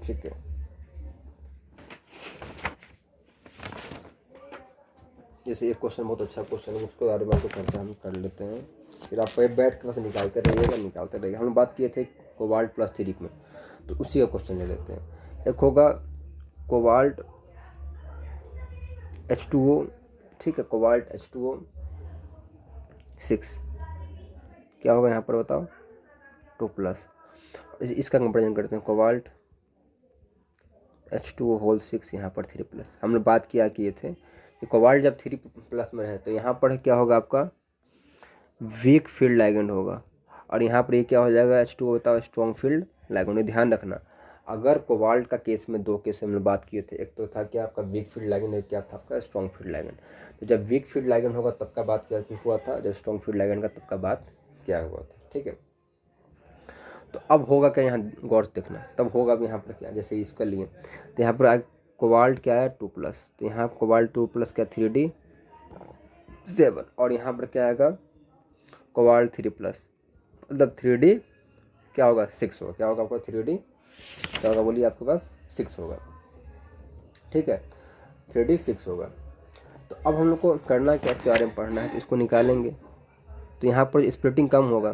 ठीक है। जैसे एक क्वेश्चन बहुत अच्छा क्वेश्चन है, उसके बारे में आपको चर्चा हम कर लेते हैं, फिर आप बैठ के बस निकालते रहिएगा। हम बात किए थे कोबाल्ट +3 में, तो उसी का क्वेश्चन ले लेते हैं। एक होगा कोबाल्ट H2O, ठीक है, कोबाल्ट H2O 6 क्या होगा यहाँ पर बताओ 2+। इसका कंपेरिजन करते हैं, कोबाल्ट H2O होल 6 यहाँ पर 3+। हमने बात किया किए थे कि कोबाल्ट जब 3+ में रहे तो यहाँ पर क्या होगा आपका वीक फील्ड लाइगेंड होगा, और यहाँ पर ये क्या हो जाएगा H2O बताओ स्ट्रॉन्ग फील्ड लाइगेंड। ध्यान रखना, अगर कोबाल्ट का केस में 2 केस हमने बात किए थे, एक तो था क्या आपका वीक फील्ड लाइगेंड, एक क्या था आपका स्ट्रॉन्ग फील्ड लाइगेंड। तो जब वीक फील्ड लाइगेंड होगा तब का बात क्या हुआ था, जब स्ट्रॉन्ग फील्ड लाइगेंड का तब का बात क्या हुआ था, ठीक है। तो अब होगा क्या, यहाँ गौर से देखना, तब होगा अब यहाँ पर क्या, जैसे इसका लिए तो यहाँ पर कोबाल्ट क्या है 2+, तो यहाँ कोबाल्ट 2+ क्या 3D7, और यहाँ पर क्या आएगा कोबाल्ट 3+, मतलब 3D क्या होगा 6 होगा, क्या होगा आपका 3D क्या होगा बोलिए, आपके पास 6 होगा, ठीक है, 3D 6 होगा। तो अब हम लोग को करना क्या, इसके बारे में पढ़ना है, तो इसको निकालेंगे। तो यहाँ पर स्प्लिटिंग कम होगा,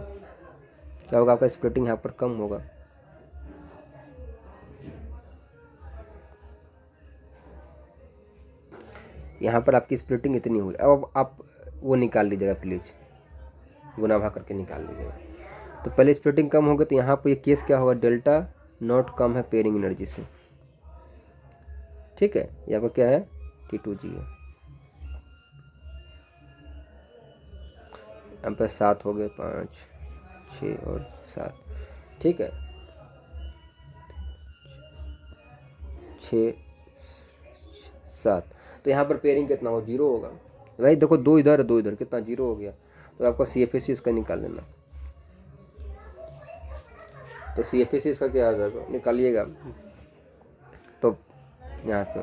क्या होगा आपका स्प्लिटिंग यहाँ पर कम होगा, यहाँ पर आपकी स्प्लिटिंग इतनी हुई। अब आप वो निकाल लीजिएगा प्लीज़, गुना भाग करके निकाल लीजिएगा। तो पहले स्प्लिटिंग कम होगा तो यहाँ पर ये केस क्या होगा, डेल्टा नॉट कम है पेयरिंग एनर्जी से, ठीक है, यहाँ पर क्या है T2G है, यहाँ पर 7 हो गए, 5 6 और 7, ठीक है, 6 7। तो यहाँ पर पेयरिंग कितना होगा 0 होगा भाई, देखो 2 इधर 2 इधर, कितना 0 हो गया। तो आपको CFSE इसका निकाल लेना। तो CFSE इसका क्या आ जाएगा निकालिएगा, तो यहाँ पे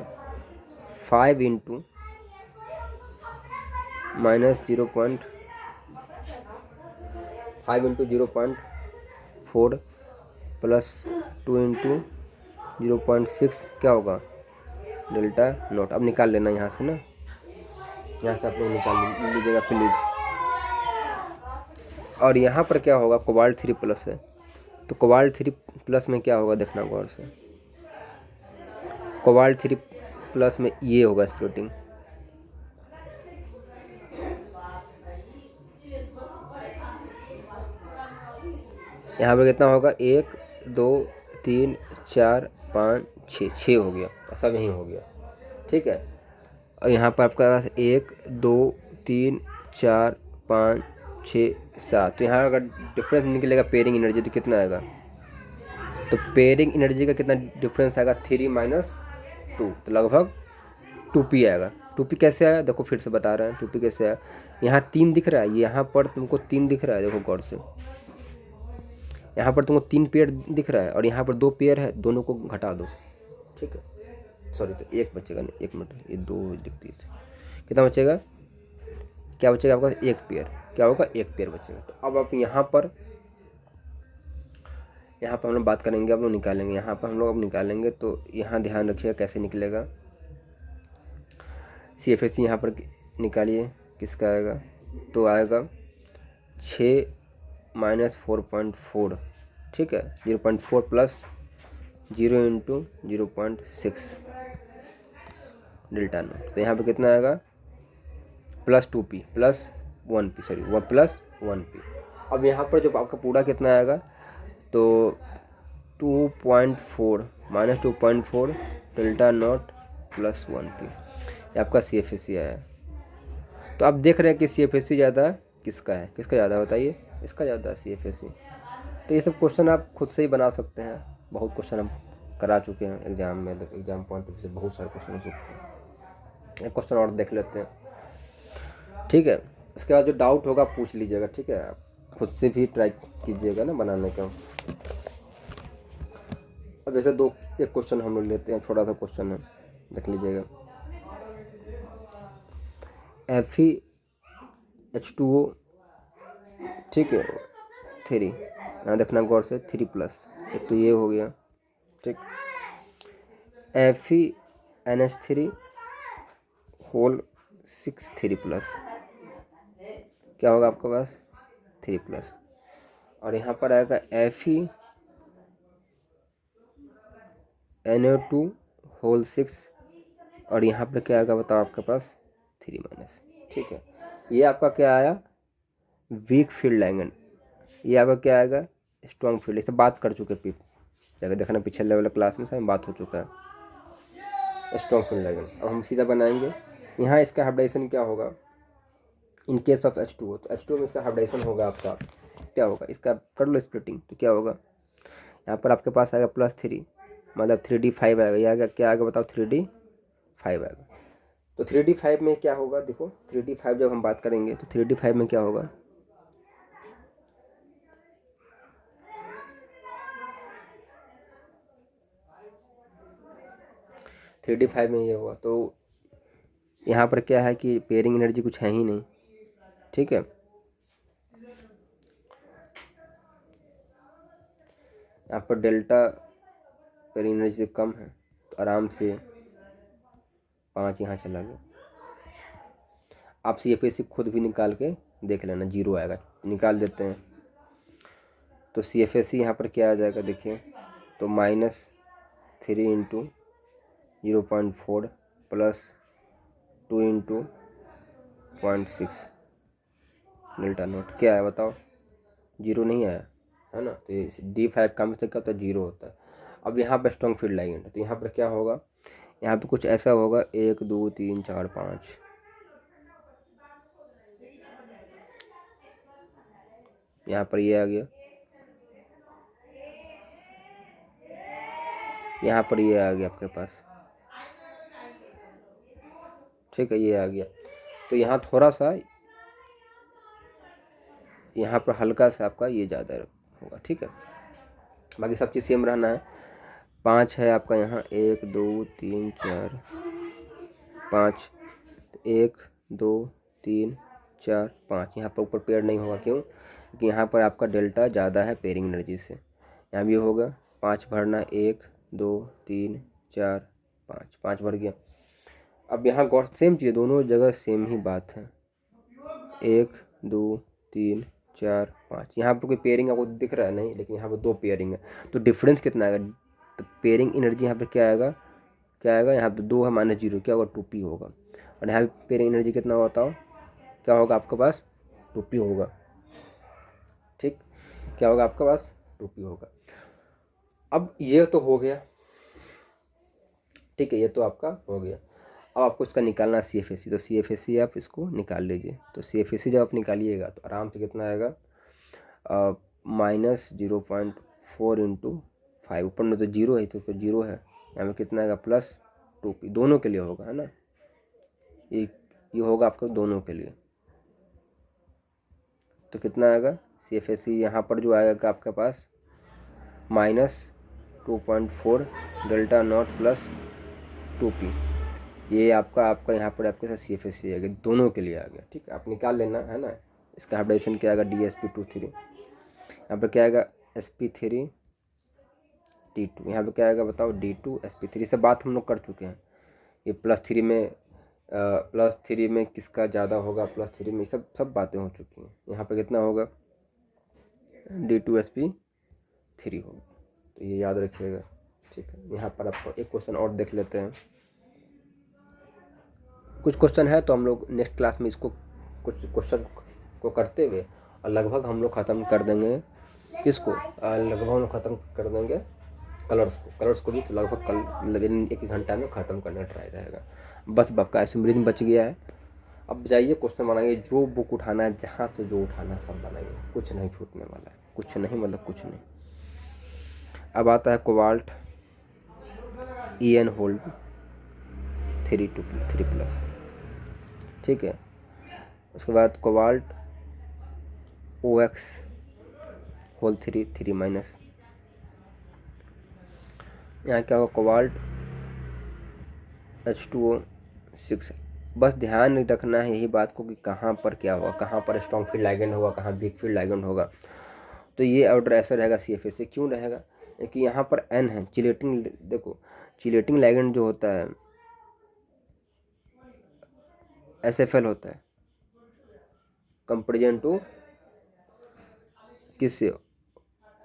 5 × -0.4 प्लस 2 × 0.6 क्या होगा डेल्टा नॉट। अब निकाल लेना यहाँ से ना, यहाँ से आप लोग निकाल लीजिएगा प्लीज़। और यहाँ पर क्या होगा कोबाल्ट 3+ है, तो कोबाल्ट 3 प्लस में क्या होगा देखना गौर से। कोबाल्ट 3 प्लस में ये होगा स्प्लिटिंग, यहाँ पर कितना होगा 1 2 3 4 5 6 हो गया, सब यहीं हो गया, ठीक है। और यहाँ पर आपका पास 1 2 3 4 5 6 7, तो यहाँ अगर डिफरेंस निकलेगा पेयरिंग एनर्जी तो कितना आएगा, तो पेयरिंग एनर्जी का कितना डिफरेंस आएगा 3 - 2, तो लगभग 2p आएगा। 2p कैसे आया देखो, फिर से बता रहे हैं 2p कैसे आया। यहाँ 3 दिख रहा है, यहाँ पर तुमको 3 दिख रहा है, देखो गौर से, यहाँ पर तुमको 3 पेयर दिख रहा है और यहाँ पर 2 पेयर है, दोनों को घटा दो, ठीक है। सॉरी, तो 1 बचेगा नहीं, 1 मिनट, ये 2 दिखती है, कितना बचेगा, क्या बचेगा आपका 1 पेयर, क्या होगा 1 पेयर बचेगा। तो अब आप यहाँ पर हम लोग बात करेंगे, अब लोग निकालेंगे, यहाँ पर हम लोग अब निकालेंगे, तो यहाँ ध्यान रखिएगा कैसे निकलेगा। CFSE यहाँ पर निकालिए, किसका आएगा, तो आएगा 6 - 4.4, ठीक है, 0.4 प्लस 0 × 0.6 डेल्टा नॉट, तो यहाँ पे कितना आएगा plus 2p plus 1p, sorry 1 plus 1p। अब यहाँ पर जो आपका पूरा कितना आएगा, तो 2.4 - 2.4 डेल्टा नॉट प्लस 1p, ये आपका CFSE आया है। तो आप देख रहे हैं कि CFSE ज़्यादा किसका है, किसका ज़्यादा बताइए, इसका ज़्यादा है CFSE। तो ये सब क्वेश्चन आप खुद से ही बना सकते हैं, बहुत क्वेश्चन हम करा चुके हैं एग्जाम में, एग्जाम पॉइंट ऑफ व्यू से बहुत सारे क्वेश्चन हो चुके हैं। एक क्वेश्चन और देख लेते हैं, ठीक है। उसके बाद जो डाउट होगा पूछ लीजिएगा, ठीक है, आप खुद से भी ट्राई कीजिएगा ना बनाने का। अब जैसे एक क्वेश्चन हम लोग लेते हैं, छोटा सा क्वेश्चन है, देख लीजिएगा। FeH2O, ठीक है, 3, यहाँ देखना गौर से 3+, एक तो ये हो गया, ठीक। FeNH3 होल 6 3+, क्या होगा आपके पास 3+, और यहाँ पर आएगा FeNO2 होल 6, और यहाँ पर क्या आएगा बताओ आपके पास 3-, ठीक है। ये आपका क्या आया वीक फील्ड लाइगेंड, ये आपका क्या आएगा स्ट्रॉन्ग फील्ड, इससे बात कर चुके पिप जाकर देखना पिछले लेवल क्लास में, सब बात हो चुका है स्ट्रॉन्ग फील्ड लाइगेंड। अब हम सीधा बनाएंगे, यहाँ इसका हाइब्रिडाइजेशन क्या होगा इन केस ऑफ H2O, तो H2O में इसका हाइब्रिडाइजेशन होगा आपका क्या होगा, इसका कर लो स्प्लिटिंग, तो क्या होगा यहाँ पर आपके पास आएगा +3, मतलब 3D5 आएगा, ये आएगा क्या आएगा बताओ 3D5 आएगा। तो 3D5 में क्या होगा देखो, 3D5 जब हम बात करेंगे तो 3D5 में क्या होगा, थ्री डी फाइव में ये होगा, तो यहाँ पर क्या है कि पेयरिंग एनर्जी कुछ है ही नहीं, ठीक है। यहाँ पर डेल्टा पेयरिंग एनर्जी से कम है, तो आराम से 5 यहाँ चला गया। आप CFSE खुद भी निकाल के देख लेना, 0 आएगा, निकाल देते हैं। तो CFSE यहाँ पर क्या आ जाएगा देखिए, तो -3 × 0.4 प्लस 2 × 0.6 डेल्टा नॉट, क्या है बताओ 0 नहीं आया है ना, तो D5 कम से कम तो 0 होता है। अब यहाँ पर स्ट्रॉन्ग फील्ड लाइगेंड, तो यहाँ पर क्या होगा, यहाँ पे कुछ ऐसा होगा 1 2 3 4 5, यहाँ पर ये आ गया, यहाँ पर ये आ गया आपके पास, ठीक है, ये आ गया। तो यहाँ थोड़ा सा, यहाँ पर हल्का सा आपका ये ज़्यादा होगा, ठीक है, बाकी सब चीज़ सेम रहना है। 5 है आपका यहाँ, 1 2 3 4 5, 1 2 3 4 5, यहाँ पर ऊपर पेयर नहीं होगा, क्यों, क्योंकि यहाँ पर आपका डेल्टा ज़्यादा है पेयरिंग एनर्जी से। यहाँ भी होगा 5 भरना, 1 2 3 4 5, 5 भर गया। अब यहाँ गौर सेम चीज़, दोनों जगह सेम ही बात है, 1 2 3 4 5, यहाँ पर कोई पेयरिंग आपको दिख रहा है नहीं, लेकिन यहाँ पर 2 पेयरिंग है, तो डिफरेंस कितना आएगा? तो पेयरिंग एनर्जी यहाँ पे क्या आएगा, क्या आएगा? यहाँ पे 2 है माइनस 0, क्या होगा? 2p होगा। और यहाँ पे पेयरिंग एनर्जी कितना होता हो, क्या होगा आपके पास? 2p होगा। ठीक, क्या होगा आपके पास? 2p होगा। अब ये तो हो गया, ठीक है, ये तो आपका हो गया। अब आपको इसका निकालना है CFSE, तो CFSE आप इसको निकाल लीजिए। तो CFSE जब आप निकालिएगा तो आराम से कितना आएगा? -0.4 इंटू 5, ऊपर में तो 0 है, तो 0 है, यहाँ में कितना आएगा? +2p, दोनों के लिए होगा, है ना, ये होगा आपका दोनों के लिए। तो कितना आएगा CFSE यहाँ पर जो आएगा आपके पास? -2.4 डेल्टा नॉट प्लस 2p, ये आपका यहाँ पर आपके साथ CFSE आ गया, दोनों के लिए आ गया। ठीक है, आप निकाल लेना, है ना। इसका हाइब्रिडेशन क्या आएगा? DsP23, यहाँ पर क्या आएगा? sp3 D2, यहाँ पे क्या आएगा बताओ? D2sp3। से बात हम लोग कर चुके हैं, ये +3 में किसका ज़्यादा होगा, +3 में सब बातें हो चुकी हैं। यहाँ पे कितना होगा? D2sp3 होगा, तो ये याद रखिएगा। ठीक है, यहाँ पर आपको एक क्वेश्चन और देख लेते हैं। कुछ क्वेश्चन है तो हम लोग नेक्स्ट क्लास में इसको कुछ क्वेश्चन को करते हुए और लगभग हम लोग ख़त्म कर देंगे किसको, लगभग हम लोग ख़त्म कर देंगे कलर्स को भी, तो लगभग कल 1 घंटा में ख़त्म करना ट्राई रहेगा। बस आपका आइसोमेरिज्म बच गया है। अब जाइए क्वेश्चन बनाइए, जो बुक उठाना है, जहाँ से जो उठाना है सब बनाइए, कुछ नहीं छूटने वाला है, कुछ नहीं, मतलब कुछ नहीं। अब आता है कोबाल्ट EN होल्ड 3+, ठीक है। उसके बाद कोबाल्ट OX होल 3, यहाँ क्या होगा? Cobalt H2O 6। बस ध्यान रखना है यही बात को कि कहाँ पर क्या होगा, कहाँ पर स्ट्रॉन्ग फील्ड लाइगेंड होगा, कहाँ वीक फील्ड लाइगेंड होगा। तो ये ऑर्डर ऐसा रहेगा CFSE। क्यों रहेगा? कि यहाँ पर N है, चिलेटिंग, देखो चिलेटिंग लाइगेंड जो होता है SFL होता है, कंपेरिजन टू किससे?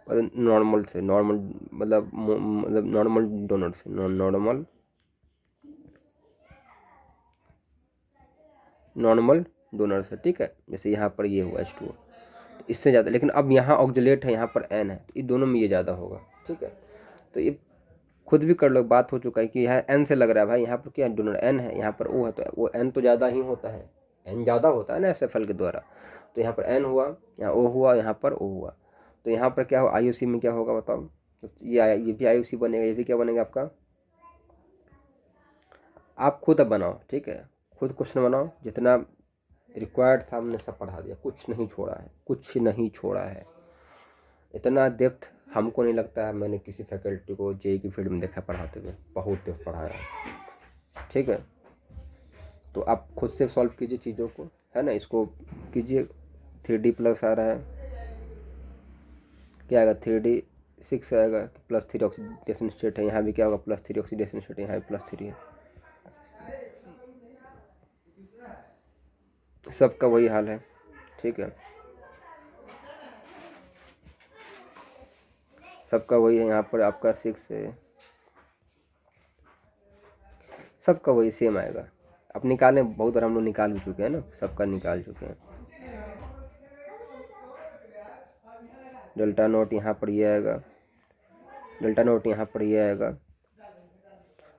नॉर्मल से, मतलब नॉर्मल डोनर से, नॉर्मल डोनर से, ठीक है। जैसे यहाँ पर ये हुआ H2O, तो इससे ज़्यादा, लेकिन अब यहाँ ऑक्जुलेट है, यहाँ पर N है, तो ये दोनों में ये ज़्यादा होगा, ठीक है। तो ये खुद भी कर लो, बात हो चुका है कि यहाँ N से लग रहा है भाई, यहाँ पर क्या डोनर N है, यहाँ पर O है, तो वो N तो ज़्यादा ही होता है, N ज़्यादा होता है ना SFL के द्वारा। तो यहाँ पर N हुआ, यहाँ O हुआ, यहाँ पर O हुआ, तो यहाँ पर क्या हो? IOC में क्या होगा बताओ? तो ये भी IOC बनेगा, ये भी क्या बनेगा आपका? आप खुद अब बनाओ, ठीक है, खुद क्वेश्चन बनाओ, जितना रिक्वायर्ड था हमने सब पढ़ा दिया, कुछ नहीं छोड़ा है, कुछ नहीं छोड़ा है। इतना डेप्थ हमको नहीं लगता है मैंने किसी फैकल्टी को JEE की फील्ड में देखा पढ़ाते हुए, बहुत डेप्थ पढ़ाया है, ठीक है। तो आप खुद से सॉल्व कीजिए चीज़ों को, है ना, इसको कीजिए। 3D+ आ रहा है, क्या आएगा? 3D6 आएगा, +3 ऑक्सीडेशन स्टेट है, यहाँ भी क्या होगा? +3 ऑक्सीडेशन स्टेट, यहाँ भी +3 है, सबका वही हाल है, ठीक है, सबका वही है। यहाँ पर आपका 6 है, सबका वही सेम आएगा। अब निकालें, बहुत बार हम लोग निकाल भी चुके हैं ना, सबका निकाल चुके हैं। डेल्टा नोट यहाँ पर ये आएगा, डेल्टा नोट यहाँ पर ये आएगा,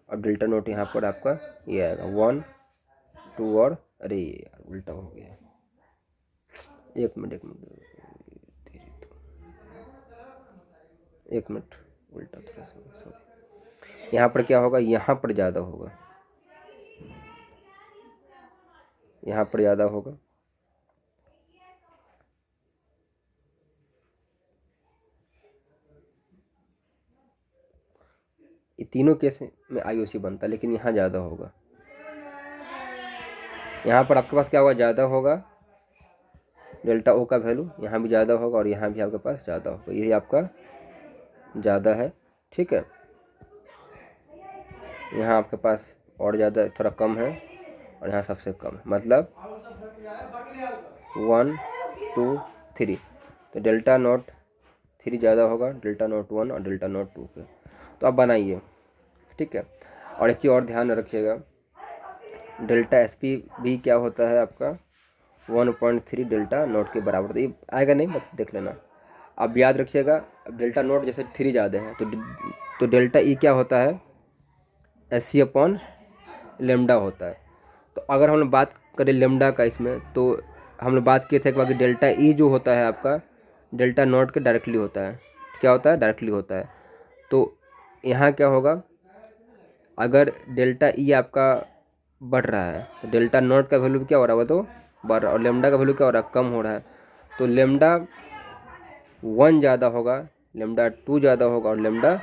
और डेल्टा नोट यहाँ पर आपका ये आएगा 1 2, और अरे यार उल्टा हो गया, एक मिनट उल्टा थोड़ा सा, सॉरी। यहाँ पर क्या होगा? यहाँ पर ज़्यादा होगा, यहाँ पर ज़्यादा होगा, ये तीनों केस में IOC बनता है, लेकिन यहाँ ज़्यादा होगा। यहाँ पर आपके पास क्या होगा? ज़्यादा होगा, डेल्टा O का वैल्यू यहाँ भी ज़्यादा होगा, और यहाँ भी आपके पास ज़्यादा होगा, यही आपका ज़्यादा है, ठीक है। यहाँ आपके पास और ज़्यादा, थोड़ा कम है, और यहाँ सबसे कम है, मतलब 1 2 3, तो डेल्टा नॉट 3 ज़्यादा होगा डेल्टा नॉट 1 और डेल्टा नॉट 2 के। तो आप बनाइए, ठीक है। और एक चीज़ और ध्यान रखिएगा, डेल्टा एस पी भी क्या होता है आपका 1.3 डेल्टा नॉट के बराबर। तो ये आएगा नहीं, बस देख लेना। अब याद रखिएगा, अब डेल्टा नॉट जैसे 3 ज़्यादा है तो डेल्टा ई क्या होता है एस सी अपॉन लेमडा होता है। तो अगर हम लोग बात करें लेमडा का इसमें, तो हम लोग बात किए थे कि डेल्टा ई जो होता है आपका डेल्टा नॉट के डायरेक्टली होता है। क्या होता है? डायरेक्टली होता है। तो यहाँ क्या होगा, अगर डेल्टा ई आपका बढ़ रहा है तो डेल्टा नॉट का वैल्यू क्या हो रहा है, वो तो बढ़ रहा है, और लेमडा का वैल्यू क्या हो रहा है, कम हो रहा है। तो लेमडा 1 ज़्यादा होगा, लेमडा 2 ज़्यादा होगा और लेमडा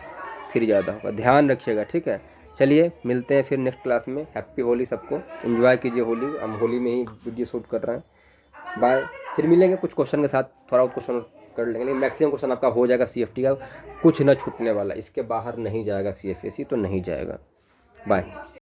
3 ज़्यादा होगा। ध्यान रखिएगा, ठीक है। चलिए मिलते हैं फिर नेक्स्ट क्लास में। हैप्पी होली सबको, एंजॉय कीजिए होली। हम होली में ही वीडियो शूट कर रहे हैं। बाय, फिर मिलेंगे कुछ क्वेश्चन के साथ, थोड़ा बहुत क्वेश्चन कर लेंगे, लेकिन मैक्सिमम क्वेश्चन आपका हो जाएगा CFT का, कुछ ना छूटने वाला, इसके बाहर नहीं जाएगा, CFSC तो नहीं जाएगा। बाय।